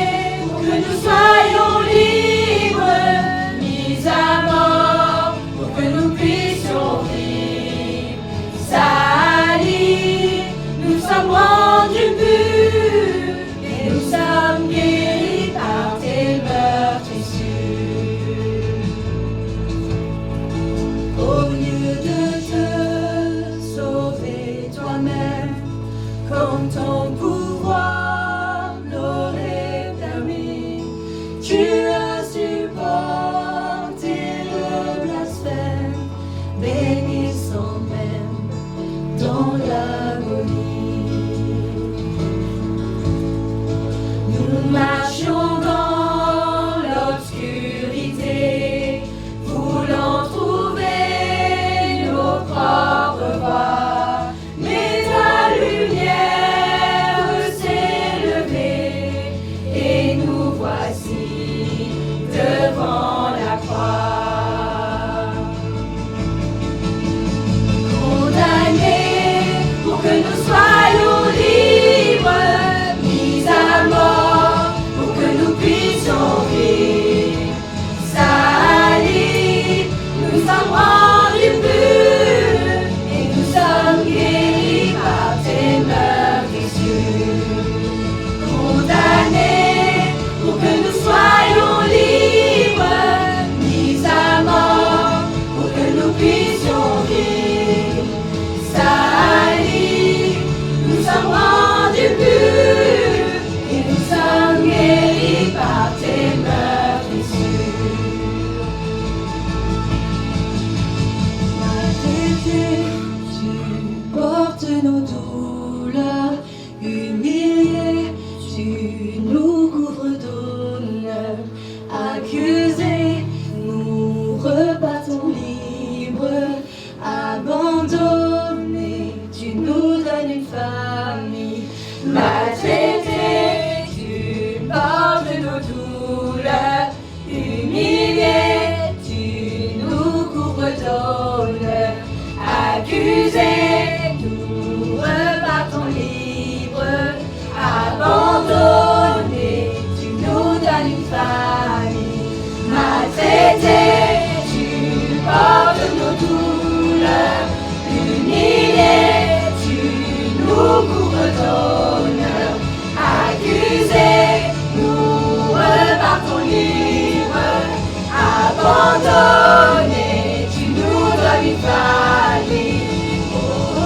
ton pouvoir l'aurait permis. Tu as supporté le blasphème, bénissant même dans l'agonie. Nous marchions dans l'obscurité, voulant trouver nos propres voies, mais ta lumière s'est levée et nous voici devant la croix. Condamnés pour que nous soyons libres, mis à mort pour que nous puissions vivre. Salis, nous sommes rendus purs et nous sommes guéris par tes meurtrissures. Condamnés pour que nous soyons libres, mis à mort pour que nous puissions vivre. Salis, nous sommes rendus purs et nous sommes guéris par tes meurtrissures. Maltraité, tu portes nos douleurs, humilié, tu nous couvres d'honneur. Accusé, nous repartons libres, abandonnés, tu nous donnes une famille. Maltraité, tu portes nos douleurs, humilié, tu nous couvres d'honneur. Accusé, nous repartons libres, abandonnés, tu nous donnes une famille. Maltraité, tu portes nos douleurs, humilié, tu nous couvres d'honneur. Accusé, nous repartons libres, abandonnés, tu nous donnes une famille. Oh, oh,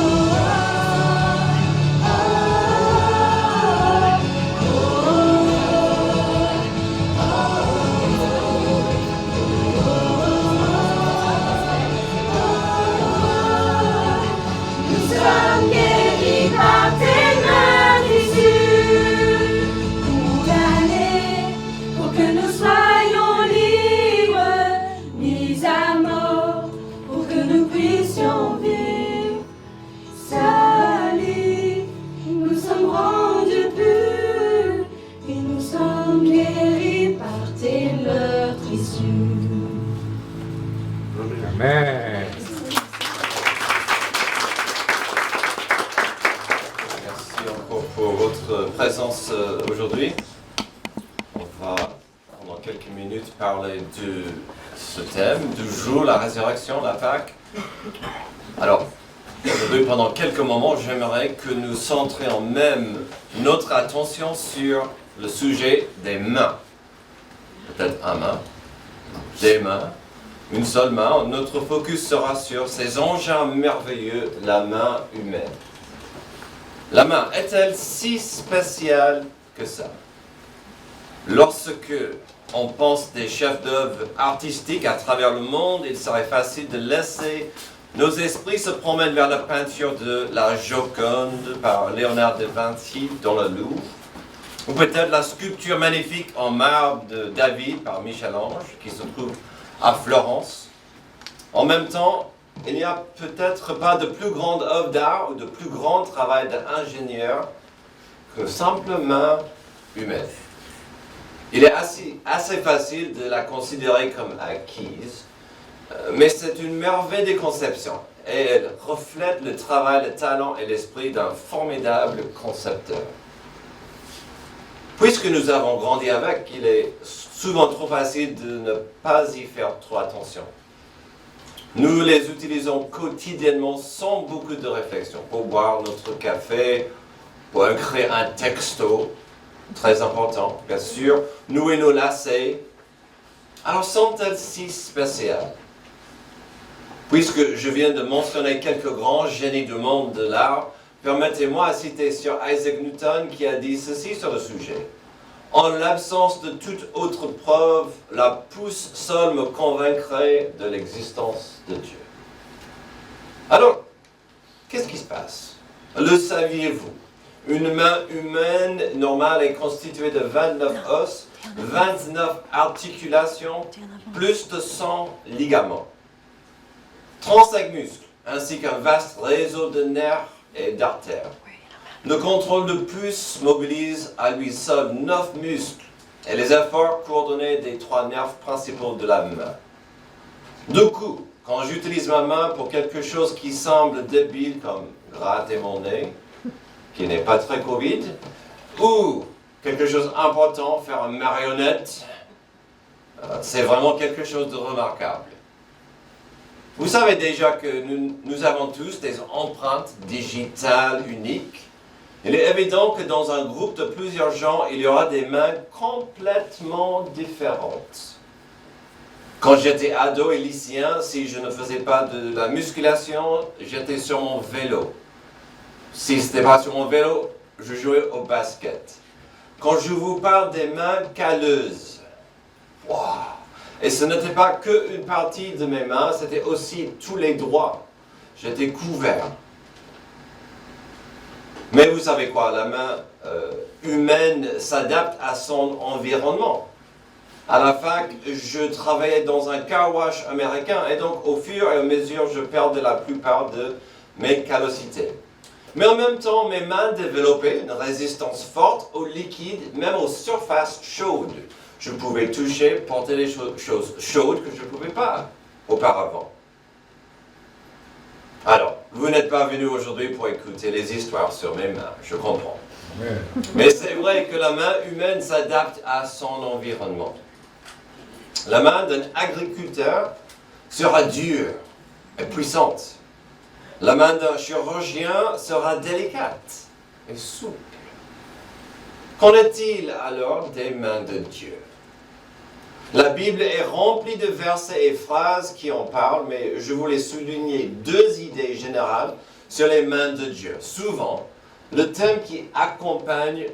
oh, oh, nous sommes guéris par tes meurtrissures. Condamnés pour que nous soyons libres, mis à mort pour que nous puissions vivre. Salis, nous sommes rendus purs et nous sommes guéris par tes meurtrissures. Amen. Merci encore pour votre présence aujourd'hui. On va pendant quelques minutes parler de ce thème du jour, la résurrection, la Pâque. Alors, aujourd'hui, pendant quelques moments, j'aimerais que nous centrions même notre attention sur le sujet des mains. Peut-être un main, des mains, une seule main. Notre focus sera sur ces engins merveilleux, la main humaine. La main est-elle si spéciale que ça? Lorsque on pense des chefs-d'œuvre artistiques à travers le monde, il serait facile de laisser nos esprits se promèner vers la peinture de la Joconde par Léonard de Vinci dans le Louvre, ou peut-être la sculpture magnifique en marbre de David par Michel-Ange qui se trouve à Florence. En même temps, il n'y a peut-être pas de plus grande œuvre d'art ou de plus grand travail d'ingénieur que simple main humaine. Il est assez facile de la considérer comme acquise, mais c'est une merveille des conceptions et elle reflète le travail, le talent et l'esprit d'un formidable concepteur. Puisque nous avons grandi avec, il est souvent trop facile de ne pas y faire trop attention. Nous les utilisons quotidiennement sans beaucoup de réflexion pour boire notre café, pour écrire un texto, très important, bien sûr, nouer nos lacets. Alors sont-elles si spéciales? Puisque je viens de mentionner quelques grands génies du monde de l'art, permettez-moi de citer sur Isaac Newton qui a dit ceci sur le sujet. En l'absence de toute autre preuve, la pouce seule me convaincrait de l'existence de Dieu. Alors, qu'est-ce qui se passe? Le saviez-vous? Une main humaine normale est constituée de 29 os, 29 articulations, plus de 100 ligaments, 35 muscles, ainsi qu'un vaste réseau de nerfs et d'artères. Le contrôle de pouce mobilise à lui seul 9 muscles et les efforts coordonnés des 3 nerfs principaux de la main. Du coup, quand j'utilise ma main pour quelque chose qui semble débile comme gratter mon nez, qui n'est pas très Covid, ou quelque chose d'important, faire une marionnette, c'est vraiment quelque chose de remarquable. Vous savez déjà que nous avons tous des empreintes digitales uniques. Il est évident que dans un groupe de plusieurs gens, il y aura des mains complètement différentes. Quand j'étais ado et lycéen, si je ne faisais pas de la musculation, j'étais sur mon vélo. Si ce n'était pas sur mon vélo, je jouais au basket. Quand je vous parle des mains calleuses, wow, et ce n'était pas qu'une partie de mes mains, c'était aussi tous les doigts. J'étais couvert. Mais vous savez quoi, la main humaine s'adapte à son environnement. À la fac, je travaillais dans un car wash américain et donc au fur et à mesure, je perdais la plupart de mes callosités. Mais en même temps, mes mains développaient une résistance forte au liquide, même aux surfaces chaudes. Je pouvais toucher, porter des choses chaudes que je ne pouvais pas auparavant. Alors, vous n'êtes pas venu aujourd'hui pour écouter les histoires sur mes mains, je comprends. Mais c'est vrai que la main humaine s'adapte à son environnement. La main d'un agriculteur sera dure et puissante. La main d'un chirurgien sera délicate et souple. Qu'en est-il alors des mains de Dieu? La Bible est remplie de versets et phrases qui en parlent, mais je voulais souligner 2 idées générales sur les mains de Dieu. Souvent, le thème qui accompagne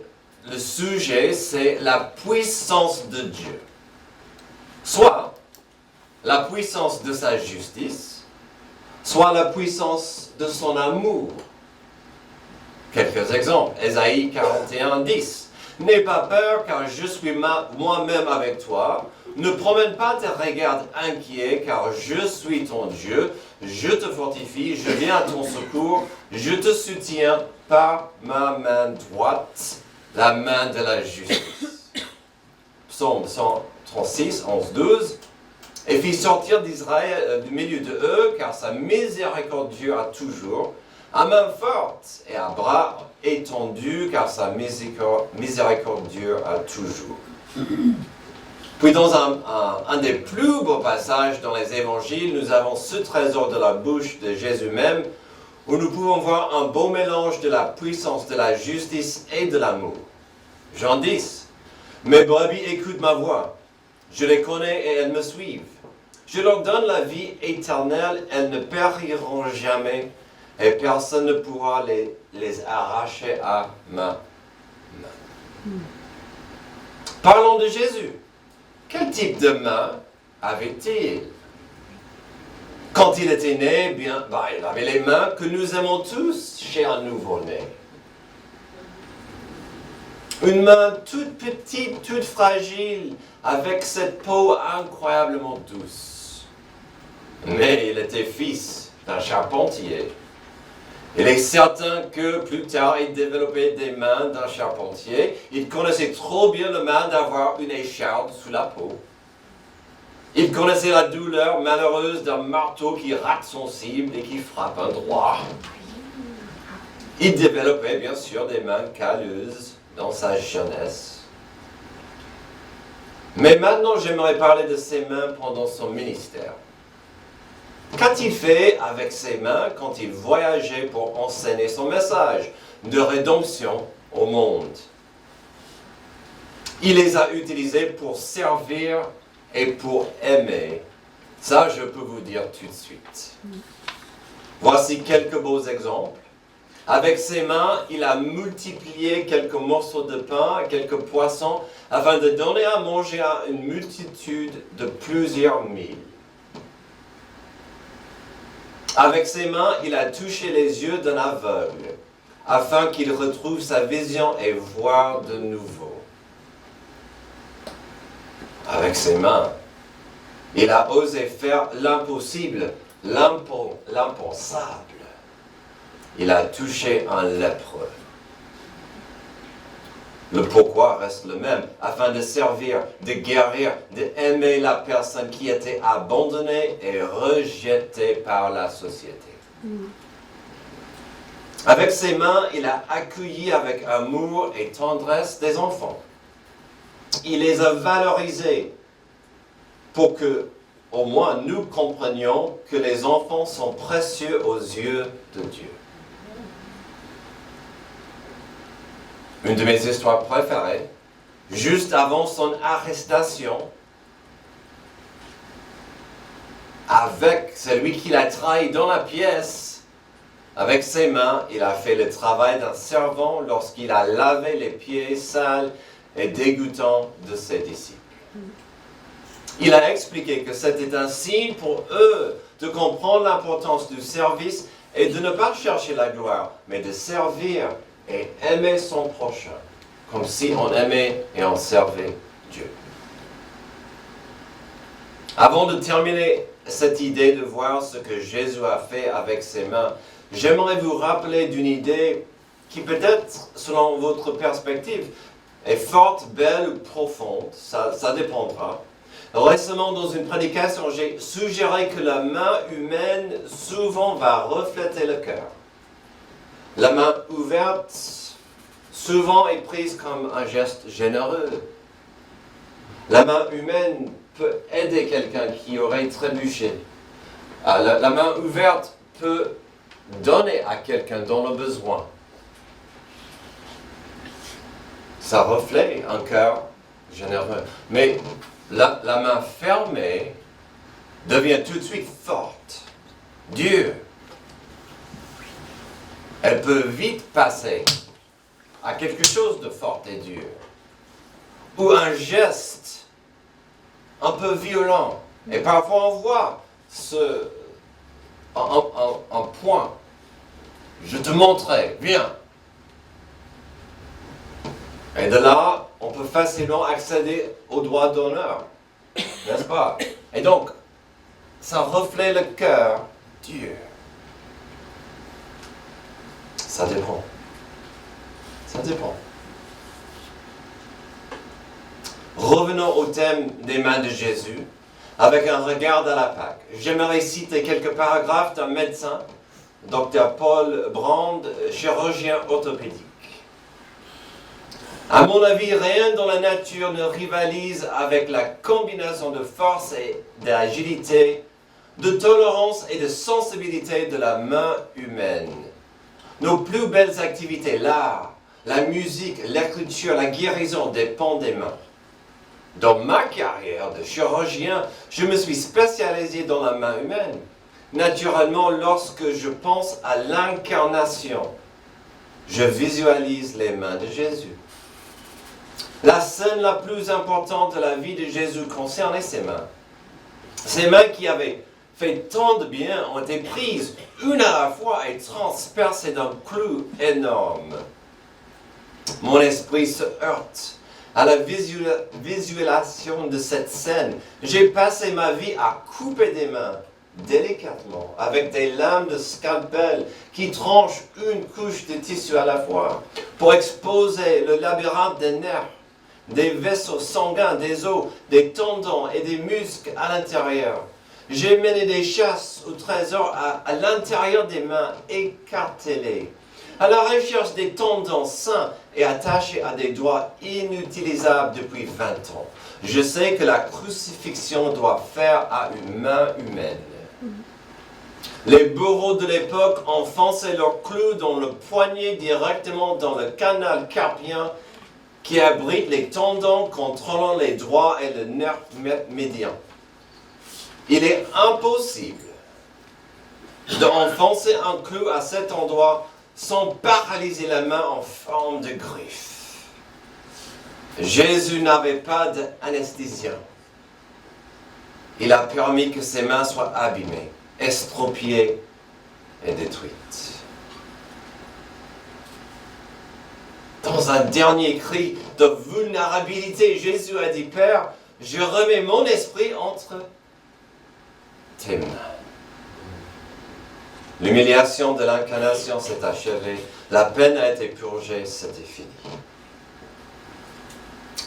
le sujet, c'est la puissance de Dieu. Soit la puissance de sa justice, soit la puissance de son amour. Quelques exemples. Ésaïe 41, 10. N'aie pas peur car je suis moi-même avec toi. Ne promène pas tes regards inquiets car je suis ton Dieu. Je te fortifie, je viens à ton secours. Je te soutiens par ma main droite, la main de la justice. Psaume 136, 11, 12. Et fit sortir d'Israël du milieu de eux, car sa miséricorde dure toujours, à main forte et à bras étendus, car sa miséricorde dure à toujours. Puis dans un des plus beaux passages dans les évangiles, nous avons ce trésor de la bouche de Jésus même, où nous pouvons voir un beau mélange de la puissance, de la justice et de l'amour. Jean 10. Mes brebis écoutent ma voix. Je les connais et elles me suivent. Je leur donne la vie éternelle, elles ne périront jamais, et personne ne pourra les arracher à ma main. Parlons de Jésus. Quel type de main avait-il? Quand il était né, il avait les mains que nous aimons tous chez un nouveau-né. Une main toute petite, toute fragile, avec cette peau incroyablement douce. Mais il était fils d'un charpentier. Il est certain que plus tard, il développait des mains d'un charpentier. Il connaissait trop bien le mal d'avoir une écharpe sous la peau. Il connaissait la douleur malheureuse d'un marteau qui rate son cible et qui frappe un droit. Il développait bien sûr des mains calleuses dans sa jeunesse. Mais maintenant, j'aimerais parler de ses mains pendant son ministère. Qu'a-t-il fait avec ses mains quand il voyageait pour enseigner son message de rédemption au monde? Il les a utilisées pour servir et pour aimer. Ça, je peux vous dire tout de suite. Voici quelques beaux exemples. Avec ses mains, il a multiplié quelques morceaux de pain, quelques poissons, afin de donner à manger à une multitude de plusieurs mille. Avec ses mains, il a touché les yeux d'un aveugle, afin qu'il retrouve sa vision et voie de nouveau. Avec ses mains, il a osé faire l'impossible, l'impensable. Il a touché un lépreux. Le pourquoi reste le même, afin de servir, de guérir, d'aimer la personne qui était abandonnée et rejetée par la société. Avec ses mains, il a accueilli avec amour et tendresse des enfants. Il les a valorisés pour que, au moins, nous comprenions que les enfants sont précieux aux yeux de Dieu. Une de mes histoires préférées, juste avant son arrestation, avec celui qui l'a trahi dans la pièce, avec ses mains, il a fait le travail d'un servant lorsqu'il a lavé les pieds sales et dégoûtants de ses disciples. Il a expliqué que c'était un signe pour eux de comprendre l'importance du service et de ne pas chercher la gloire, mais de servir et aimer son prochain, comme si on aimait et on servait Dieu. Avant de terminer cette idée de voir ce que Jésus a fait avec ses mains, j'aimerais vous rappeler d'une idée qui peut-être, selon votre perspective, est forte, belle ou profonde, ça dépendra. Récemment, dans une prédication, j'ai suggéré que la main humaine souvent va refléter le cœur. La main ouverte, souvent est prise comme un geste généreux. La main humaine peut aider quelqu'un qui aurait trébuché. La main ouverte peut donner à quelqu'un dans le besoin. Ça reflète un cœur généreux. Mais la main fermée devient tout de suite forte, dure. Elle peut vite passer à quelque chose de fort et dur. Ou un geste un peu violent. Et parfois on voit un point. Je te montrerai, viens. Et de là, on peut facilement accéder au droit d'honneur. N'est-ce pas? Et donc, ça reflète le cœur dur. Ça dépend. Ça dépend. Revenons au thème des mains de Jésus, avec un regard à la Pâque. J'aimerais citer quelques paragraphes d'un médecin, Dr. Paul Brand, chirurgien orthopédique. À mon avis, rien dans la nature ne rivalise avec la combinaison de force et d'agilité, de tolérance et de sensibilité de la main humaine. Nos plus belles activités, l'art, la musique, l'écriture, la guérison dépendent des mains. Dans ma carrière de chirurgien, je me suis spécialisé dans la main humaine. Naturellement, lorsque je pense à l'incarnation, je visualise les mains de Jésus. La scène la plus importante de la vie de Jésus concernait ses mains. Ses mains qui avaient fait tant de bien ont été prises une à la fois et transpercées d'un clou énorme. Mon esprit se heurte à la visualisation de cette scène. J'ai passé ma vie à couper des mains délicatement avec des lames de scalpel qui tranchent une couche de tissu à la fois pour exposer le labyrinthe des nerfs, des vaisseaux sanguins, des os, des tendons et des muscles à l'intérieur. J'ai mené des chasses au trésor à l'intérieur des mains écartelées, à la recherche des tendons sains et attachés à des doigts inutilisables depuis 20 ans. Je sais que la crucifixion doit faire à une main humaine. Les bourreaux de l'époque enfonçaient leurs clous dans le poignet directement dans le canal carpien qui abrite les tendons contrôlant les doigts et le nerf médian. Il est impossible d'enfoncer un clou à cet endroit sans paralyser la main en forme de griffe. Jésus n'avait pas d'anesthésien. Il a permis que ses mains soient abîmées, estropiées et détruites. Dans un dernier cri de vulnérabilité, Jésus a dit, « Père, je remets mon esprit entre tes mains. » L'humiliation de l'incarnation s'est achevée. La peine a été purgée, c'était fini.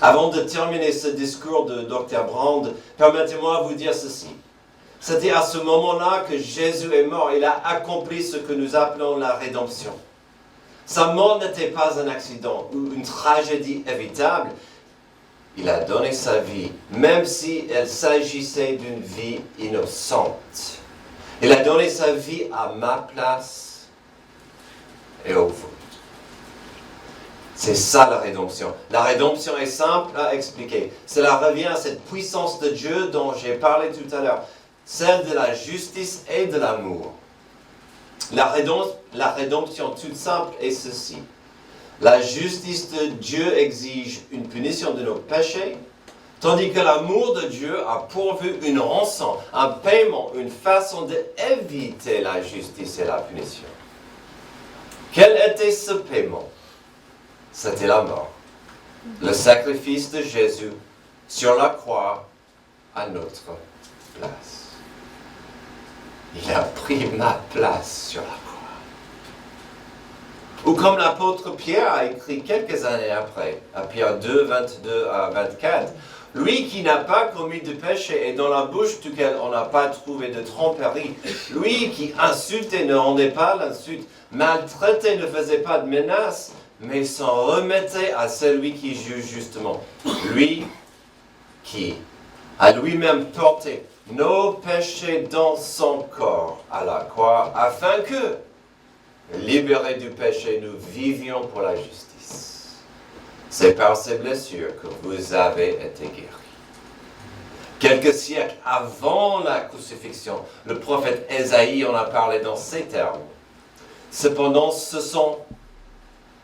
Avant de terminer ce discours de Dr. Brand, permettez-moi de vous dire ceci. C'était à ce moment-là que Jésus est mort. Il a accompli ce que nous appelons la rédemption. Sa mort n'était pas un accident ou une tragédie évitable. Il a donné sa vie, même si elle s'agissait d'une vie innocente. Il a donné sa vie à ma place et au vôtre. C'est ça la rédemption. La rédemption est simple à expliquer. Cela revient à cette puissance de Dieu dont j'ai parlé tout à l'heure. Celle de la justice et de l'amour. La rédemption toute simple est ceci. La justice de Dieu exige une punition de nos péchés, tandis que l'amour de Dieu a pourvu une rançon, un paiement, une façon d'éviter la justice et la punition. Quel était ce paiement? C'était la mort. Le sacrifice de Jésus sur la croix à notre place. Il a pris ma place sur la croix. Ou comme l'apôtre Pierre a écrit quelques années après, à Pierre 2, 22 à 24, « Lui qui n'a pas commis de péché et dans la bouche duquel on n'a pas trouvé de tromperie, lui qui insultait ne rendait pas l'insulte, maltraitait ne faisait pas de menaces, mais s'en remettait à celui qui juge justement. Lui qui a lui-même porté nos péchés dans son corps à la croix, afin que, libérés du péché, nous vivions pour la justice. C'est par ces blessures que vous avez été guéris. » Quelques siècles avant la crucifixion, le prophète Ésaïe en a parlé dans ces termes. Cependant, ce sont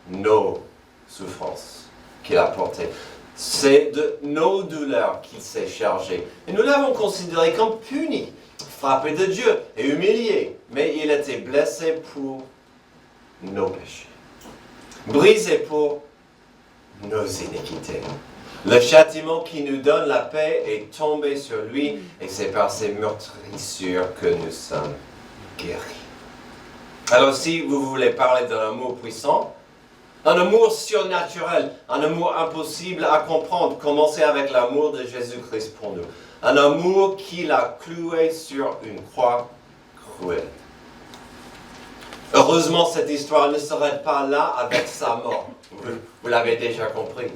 nos souffrances qu'il a portées. C'est de nos douleurs qu'il s'est chargé. Et nous l'avons considéré comme puni, frappé de Dieu et humilié. Mais il était blessé pour nos péchés, brisé pour nos iniquités. Le châtiment qui nous donne la paix est tombé sur lui et c'est par ses meurtrissures que nous sommes guéris. Alors si vous voulez parler d'un amour puissant, un amour surnaturel, un amour impossible à comprendre, commencez avec l'amour de Jésus-Christ pour nous. Un amour qu'il a cloué sur une croix cruelle. Heureusement, cette histoire ne s'arrête pas là avec sa mort. Vous l'avez déjà compris.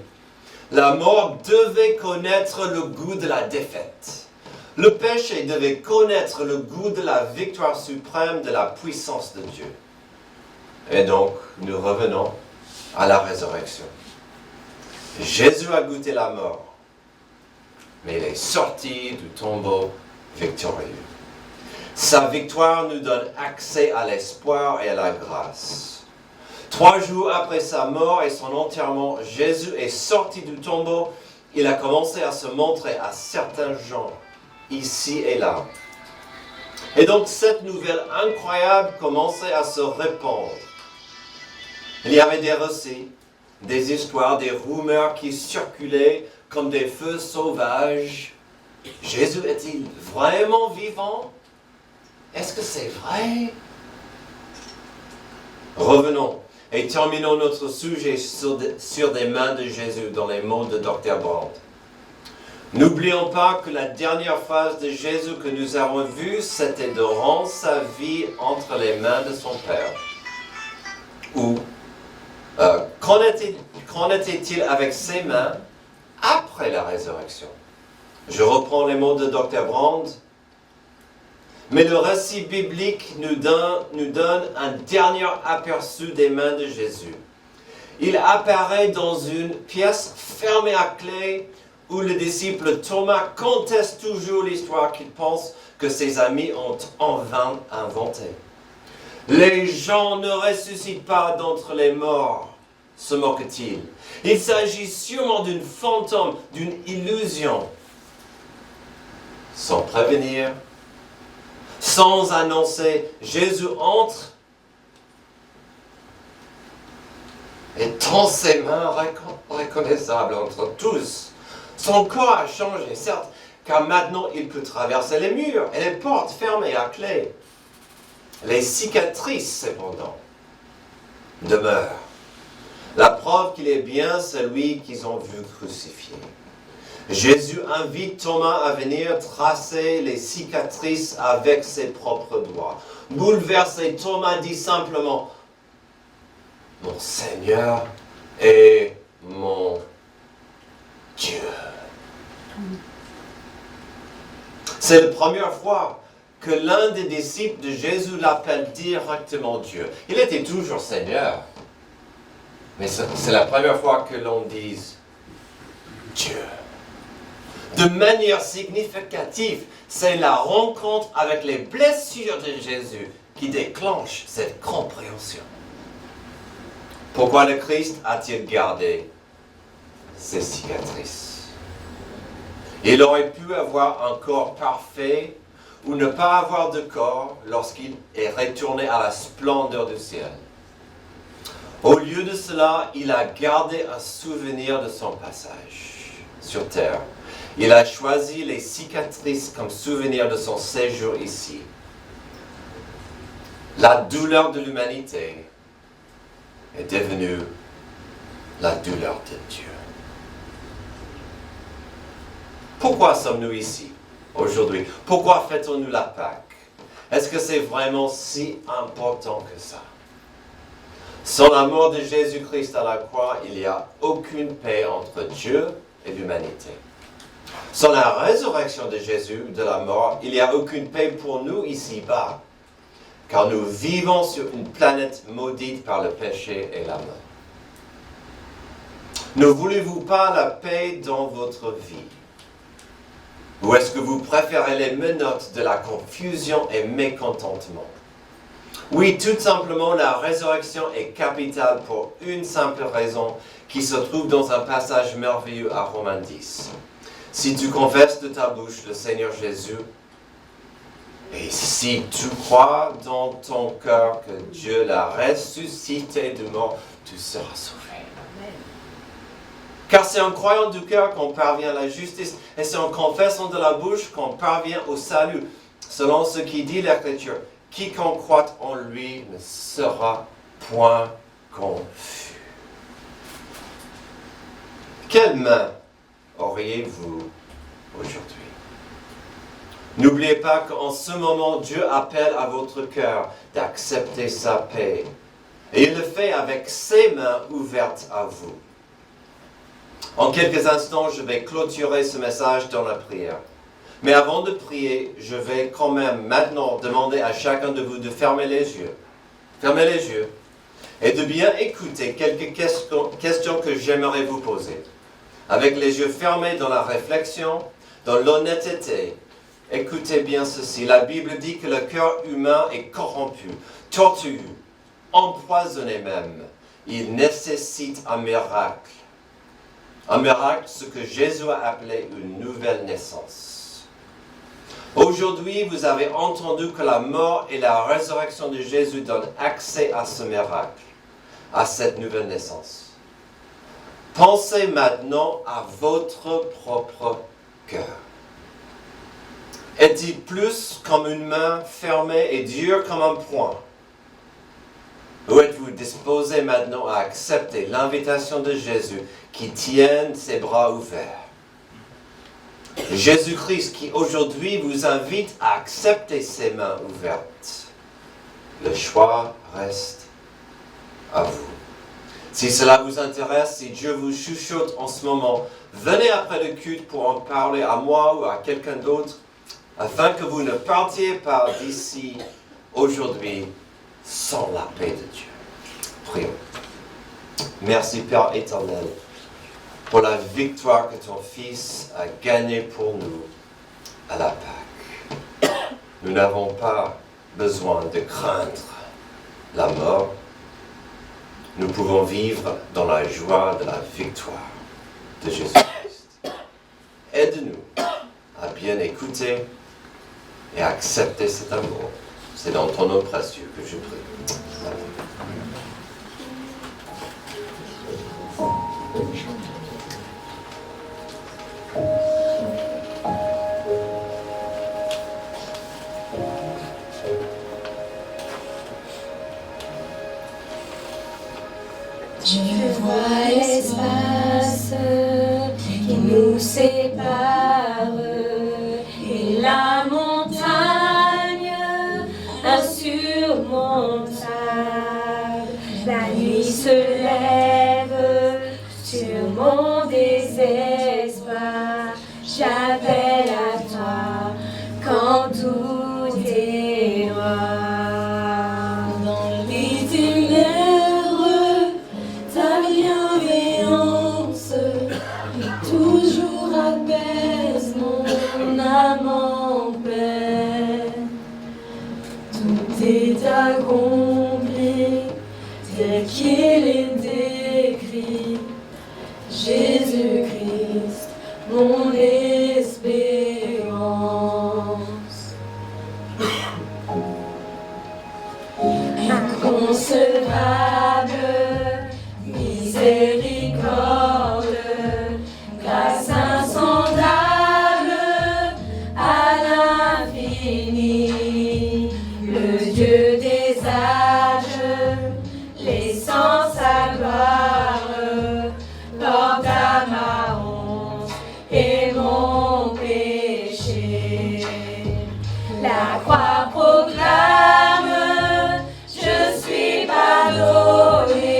La mort devait connaître le goût de la défaite. Le péché devait connaître le goût de la victoire suprême de la puissance de Dieu. Et donc, nous revenons à la résurrection. Jésus a goûté la mort, mais il est sorti du tombeau victorieux. Sa victoire nous donne accès à l'espoir et à la grâce. 3 jours après sa mort et son enterrement, Jésus est sorti du tombeau. Il a commencé à se montrer à certains gens, ici et là. Et donc cette nouvelle incroyable commençait à se répandre. Il y avait des récits, des histoires, des rumeurs qui circulaient comme des feux sauvages. Jésus est-il vraiment vivant? Est-ce que c'est vrai? Revenons et terminons notre sujet sur des mains de Jésus dans les mots de Dr. Brand. N'oublions pas que la dernière phrase de Jésus que nous avons vue, c'était de rendre sa vie entre les mains de son Père. Ou, qu'en était-il avec ses mains après la résurrection? Je reprends les mots de Dr. Brand. Mais le récit biblique nous donne un dernier aperçu des mains de Jésus. Il apparaît dans une pièce fermée à clé où le disciple Thomas conteste toujours l'histoire qu'il pense que ses amis ont en vain inventée. Les gens ne ressuscitent pas d'entre les morts, se moque-t-il. Il s'agit sûrement d'une fantôme, d'une illusion. Sans prévenir, sans annoncer, Jésus entre et tend ses mains reconnaissables entre tous. Son corps a changé, certes, car maintenant il peut traverser les murs et les portes fermées à clé. Les cicatrices, cependant, demeurent. La preuve qu'il est bien celui qu'ils ont vu crucifié. Jésus invite Thomas à venir tracer les cicatrices avec ses propres doigts. Bouleversé, Thomas dit simplement « Mon Seigneur et mon Dieu ». C'est la première fois que l'un des disciples de Jésus l'appelle directement Dieu. Il était toujours Seigneur. Mais c'est la première fois que l'on dise Dieu. De manière significative, c'est la rencontre avec les blessures de Jésus qui déclenche cette compréhension. Pourquoi le Christ a-t-il gardé ces cicatrices? Il aurait pu avoir un corps parfait ou ne pas avoir de corps lorsqu'il est retourné à la splendeur du ciel. Au lieu de cela, il a gardé un souvenir de son passage sur terre. Il a choisi les cicatrices comme souvenir de son séjour ici. La douleur de l'humanité est devenue la douleur de Dieu. Pourquoi sommes-nous ici aujourd'hui? Pourquoi fêtons-nous la Pâque? Est-ce que c'est vraiment si important que ça? Sans la mort de Jésus-Christ à la croix, il n'y a aucune paix entre Dieu et l'humanité. Sans la résurrection de Jésus de la mort, il n'y a aucune paix pour nous ici-bas, car nous vivons sur une planète maudite par le péché et la mort. Ne voulez-vous pas la paix dans votre vie? Ou est-ce que vous préférez les menottes de la confusion et mécontentement? Oui, tout simplement, la résurrection est capitale pour une simple raison qui se trouve dans un passage merveilleux à Romains 10. Si tu confesses de ta bouche le Seigneur Jésus, et si tu crois dans ton cœur que Dieu l'a ressuscité de mort, tu seras sauvé. Car c'est en croyant du cœur qu'on parvient à la justice, et c'est en confessant de la bouche qu'on parvient au salut, selon ce qui dit l'Écriture. Quiconque croit en lui ne sera point confus. Quelle main auriez-vous aujourd'hui? N'oubliez pas qu'en ce moment, Dieu appelle à votre cœur d'accepter sa paix. Et il le fait avec ses mains ouvertes à vous. En quelques instants, je vais clôturer ce message dans la prière. Mais avant de prier, je vais quand même maintenant demander à chacun de vous de fermer les yeux. Fermez les yeux. Et de bien écouter quelques questions que j'aimerais vous poser. Avec les yeux fermés dans la réflexion, dans l'honnêteté. Écoutez bien ceci. La Bible dit que le cœur humain est corrompu, tortueux, empoisonné même. Il nécessite un miracle. Un miracle, ce que Jésus a appelé une nouvelle naissance. Aujourd'hui, vous avez entendu que la mort et la résurrection de Jésus donnent accès à ce miracle, à cette nouvelle naissance. Pensez maintenant à votre propre cœur. Est-il plus comme une main fermée et dure comme un poing? Ou êtes-vous disposé maintenant à accepter l'invitation de Jésus qui tienne ses bras ouverts? Jésus-Christ qui aujourd'hui vous invite à accepter ses mains ouvertes. Le choix reste à vous. Si cela vous intéresse, si Dieu vous chuchote en ce moment, venez après le culte pour en parler à moi ou à quelqu'un d'autre, afin que vous ne partiez pas d'ici aujourd'hui sans la paix de Dieu. Prions. Merci Père éternel pour la victoire que ton Fils a gagnée pour nous à la Pâque. Nous n'avons pas besoin de craindre la mort, nous pouvons vivre dans la joie de la victoire de Jésus-Christ. Aide-nous à bien écouter et à accepter cet amour. C'est dans ton nom précieux que je prie. Amen. Je vois l'espace qui nous sépare et la montagne insurmontable. La nuit se lève sur mon désespoir. J'appelle à toi quand tout est noir. Dans les ténèbres, ta bienveillance toujours apaise mon âme en peine. Tout est accompli tel qu'il est décrit. Jésus-Christ, mon espérance. Inconcevable miséricorde, grâce insondable à l'infini, le Dieu des âges, laissant sa gloire, porte à ma honte et mon péché. La croix proclame, je suis pardonné,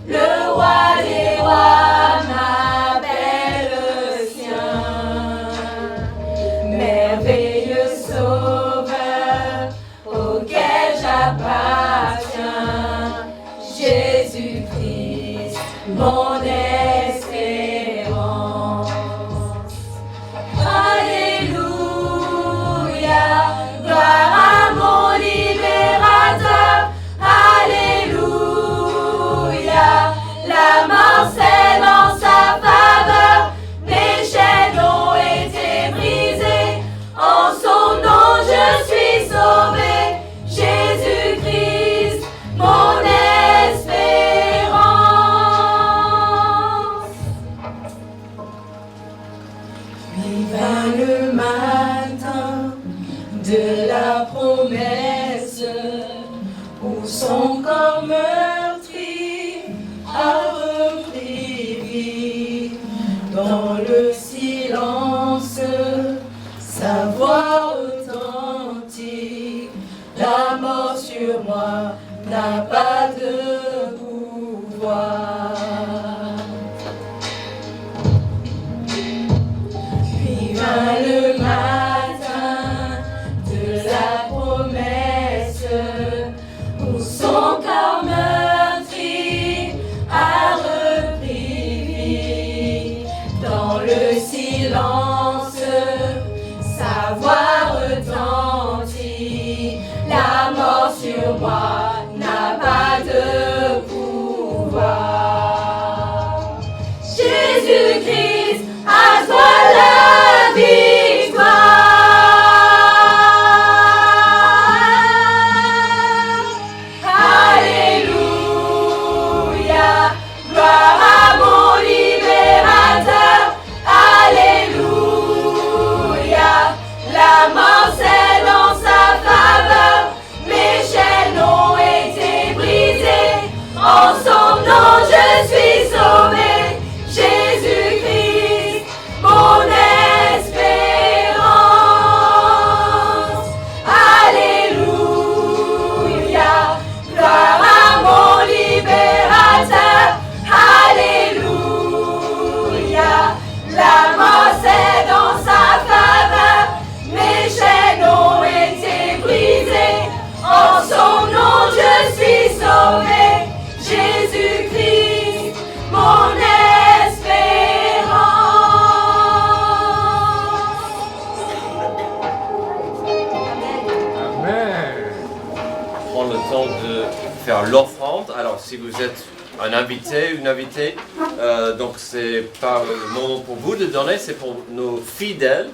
le roi des rois m'appelle sien. Merveilleux sauveur auquel j'appartiens, Jésus-Christ, mon espérance. Alléluia, gloire à mon libérateur. Alléluia, la mort scelle en sa faveur. Mes chaînes ont été brisées, en son nom je suis sauvé. Jésus-Christ, mon espérance. Puis vint le matin de la promesse, où son corps meurtri a repris vie. Dans le silence, sa voix authentique, la mort sur moi n'a pas de pouvoir. Puis vint le matin de la promesse, où son corps meurtri a repris vie. Dans le silence, sa voix retentit, la mort sur moi n'a pas de pouvoir. Jésus-Christ, à toi la victoire. Alléluia, gloire à mon libérateur. Alléluia, la mort scelle en sa faveur. Mes chaînes ont été brisées, en son nom je suis sauvé. Jésus-Christ, si vous êtes un invité, une invitée, donc c'est pas le moment pour vous de donner, c'est pour nos fidèles.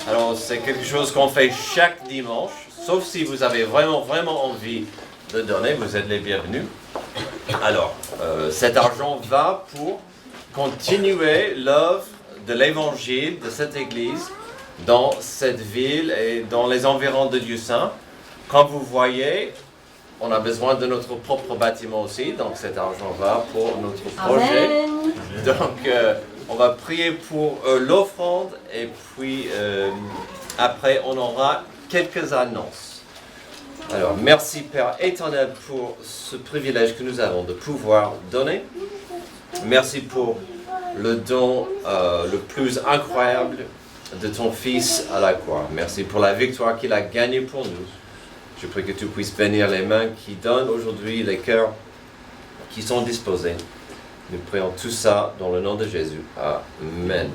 Alors c'est quelque chose qu'on fait chaque dimanche, sauf si vous avez vraiment envie de donner, vous êtes les bienvenus. Alors, cet argent va pour continuer l'œuvre de l'évangile de cette église dans cette ville et dans les environs de Dieu Saint. Comme vous voyez, on a besoin de notre propre bâtiment aussi, donc cet argent va pour notre projet. Amen. Donc, on va prier pour l'offrande et puis après, on aura quelques annonces. Alors, merci Père éternel pour ce privilège que nous avons de pouvoir donner. Merci pour le don le plus incroyable de ton Fils à la croix. Merci pour la victoire qu'il a gagnée pour nous. Je prie que tu puisses bénir les mains qui donnent aujourd'hui, les cœurs qui sont disposés. Nous prions tout ça dans le nom de Jésus. Amen.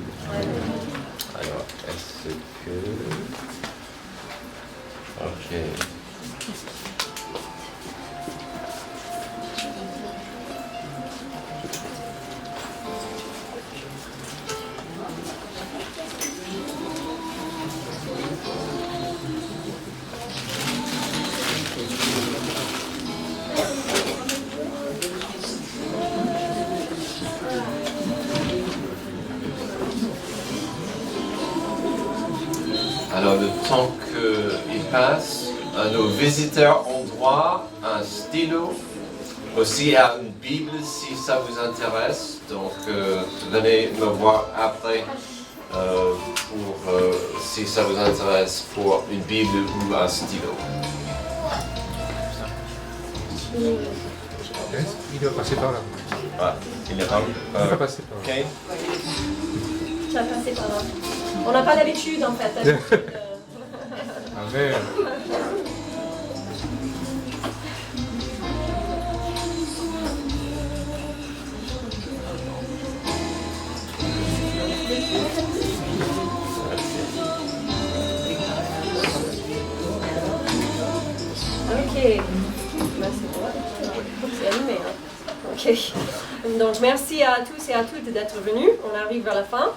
Alors, est-ce que... Ok. Alors, le temps qu'il passe, nos visiteurs ont droit à un stylo, aussi à une Bible si ça vous intéresse. Donc, venez me voir après si ça vous intéresse pour une Bible ou un stylo. Il doit passer par là. Ah, il est pas Il va passer par là. Ok. Tu vas passer par là. On n'a pas d'habitude en fait. Amen. Ok. C'est allumé. Hein. Ok. Donc merci à tous et à toutes d'être venus. On arrive vers la fin.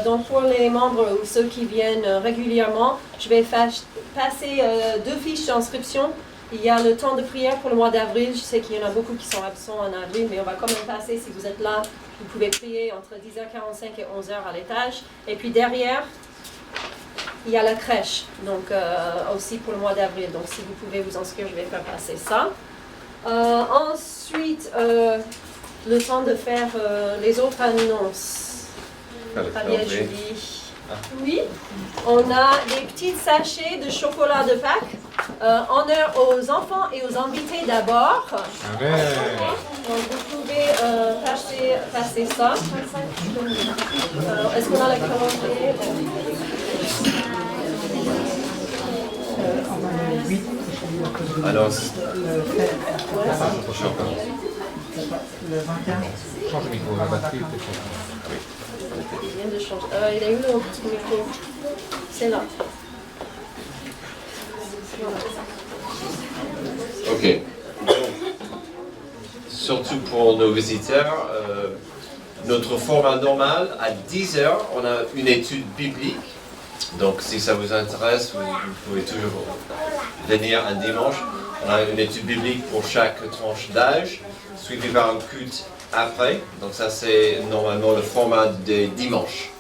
Donc pour les membres ou ceux qui viennent régulièrement, je vais passer 2 fiches d'inscription. Il y a le temps de prière pour le mois d'avril. Je sais qu'il y en a beaucoup qui sont absents en avril, mais on va quand même passer. Si vous êtes là, vous pouvez prier entre 10h45 et 11h à l'étage. Et puis derrière, il y a la crèche, donc aussi pour le mois d'avril. Donc si vous pouvez vous inscrire, je vais faire passer ça. Ensuite, le temps de faire les autres annonces. Fabien, Julie. Oui, on a des petits sachets de chocolat de Pâques. Honneur aux enfants et aux invités d'abord. Amen. Donc vous pouvez passer ça. Est-ce qu'on a la calendrier? Alors, Change le micro, la batterie peut-être. Il vient de changer. Il a eu le petit micro. C'est là. ok. Donc, surtout pour nos visiteurs, notre format normal, à 10h, on a une étude biblique. Donc si ça vous intéresse, vous pouvez toujours venir un dimanche. On a une étude biblique pour chaque tranche d'âge, suivi par un culte après. Donc ça c'est normalement le format des dimanches.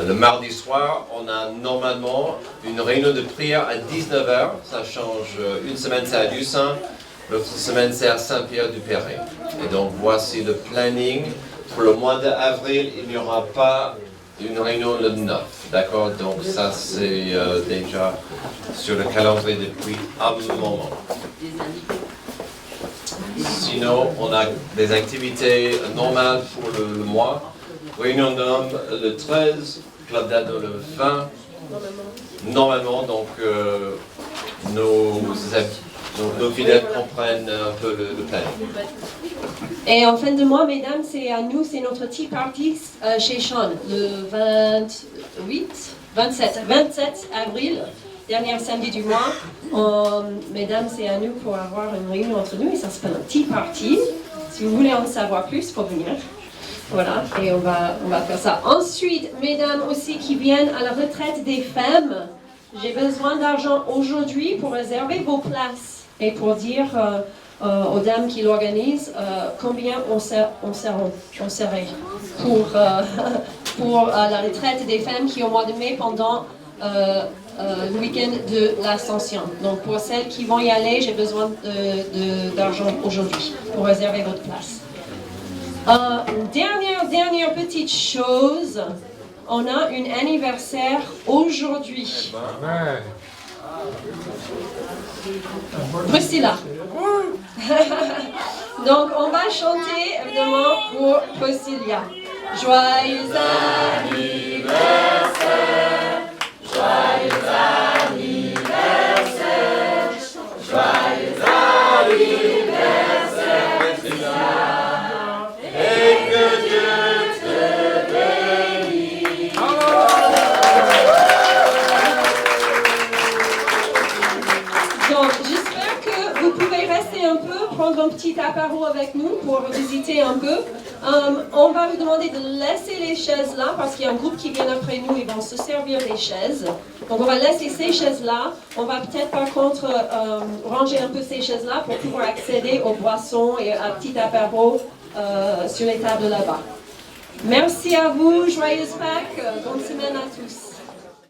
Le mardi soir, on a normalement une réunion de prière à 19h. Ça change. Une semaine c'est à Lucin, l'autre semaine c'est à Saint-Pierre-du-Perret. Et donc voici le planning. Pour le mois d'avril, il n'y aura pas une réunion le 9. D'accord? Donc ça c'est déjà sur le calendrier depuis un moment. Sinon, on a des activités normales pour le mois. Réunion d'hommes le 13, club d'ado le 20. Normalement, donc nos fidèles comprennent un peu le planning. Et en fin de mois, mesdames, c'est à nous, c'est notre tea party chez Sean, le 27 avril, dernier samedi du mois. Mesdames, c'est à nous pour avoir une réunion entre nous et ça s'appelle un tea party. Si vous voulez en savoir plus, il faut venir. Voilà, et on va faire ça. Ensuite, mesdames aussi qui viennent à la retraite des femmes, j'ai besoin d'argent aujourd'hui pour réserver vos places et pour dire aux dames qui l'organisent combien on serait pour la retraite des femmes qui est au mois de mai pendant le week-end de l'Ascension. Donc pour celles qui vont y aller, j'ai besoin d'argent aujourd'hui pour réserver votre place. Dernière petite chose, on a un anniversaire aujourd'hui. Ouais. Priscilla. Donc on va chanter évidemment pour Priscilla. Joyeux anniversaire, joyeux anniversaire, joyeux anniversaire, Priscilla. Et que Dieu te bénisse. Donc, j'espère que vous pouvez rester un peu, prendre un petit apéro avec nous pour visiter un peu. On va vous demander de laisser les chaises là, parce qu'il y a un groupe qui vient après nous, ils vont se servir des chaises. Donc, on va laisser ces chaises là. On va peut-être par contre ranger un peu ces chaises là pour pouvoir accéder aux boissons et à un petit apéro sur les tables là-bas. Merci à vous, joyeuse Pâques, bonne semaine à tous.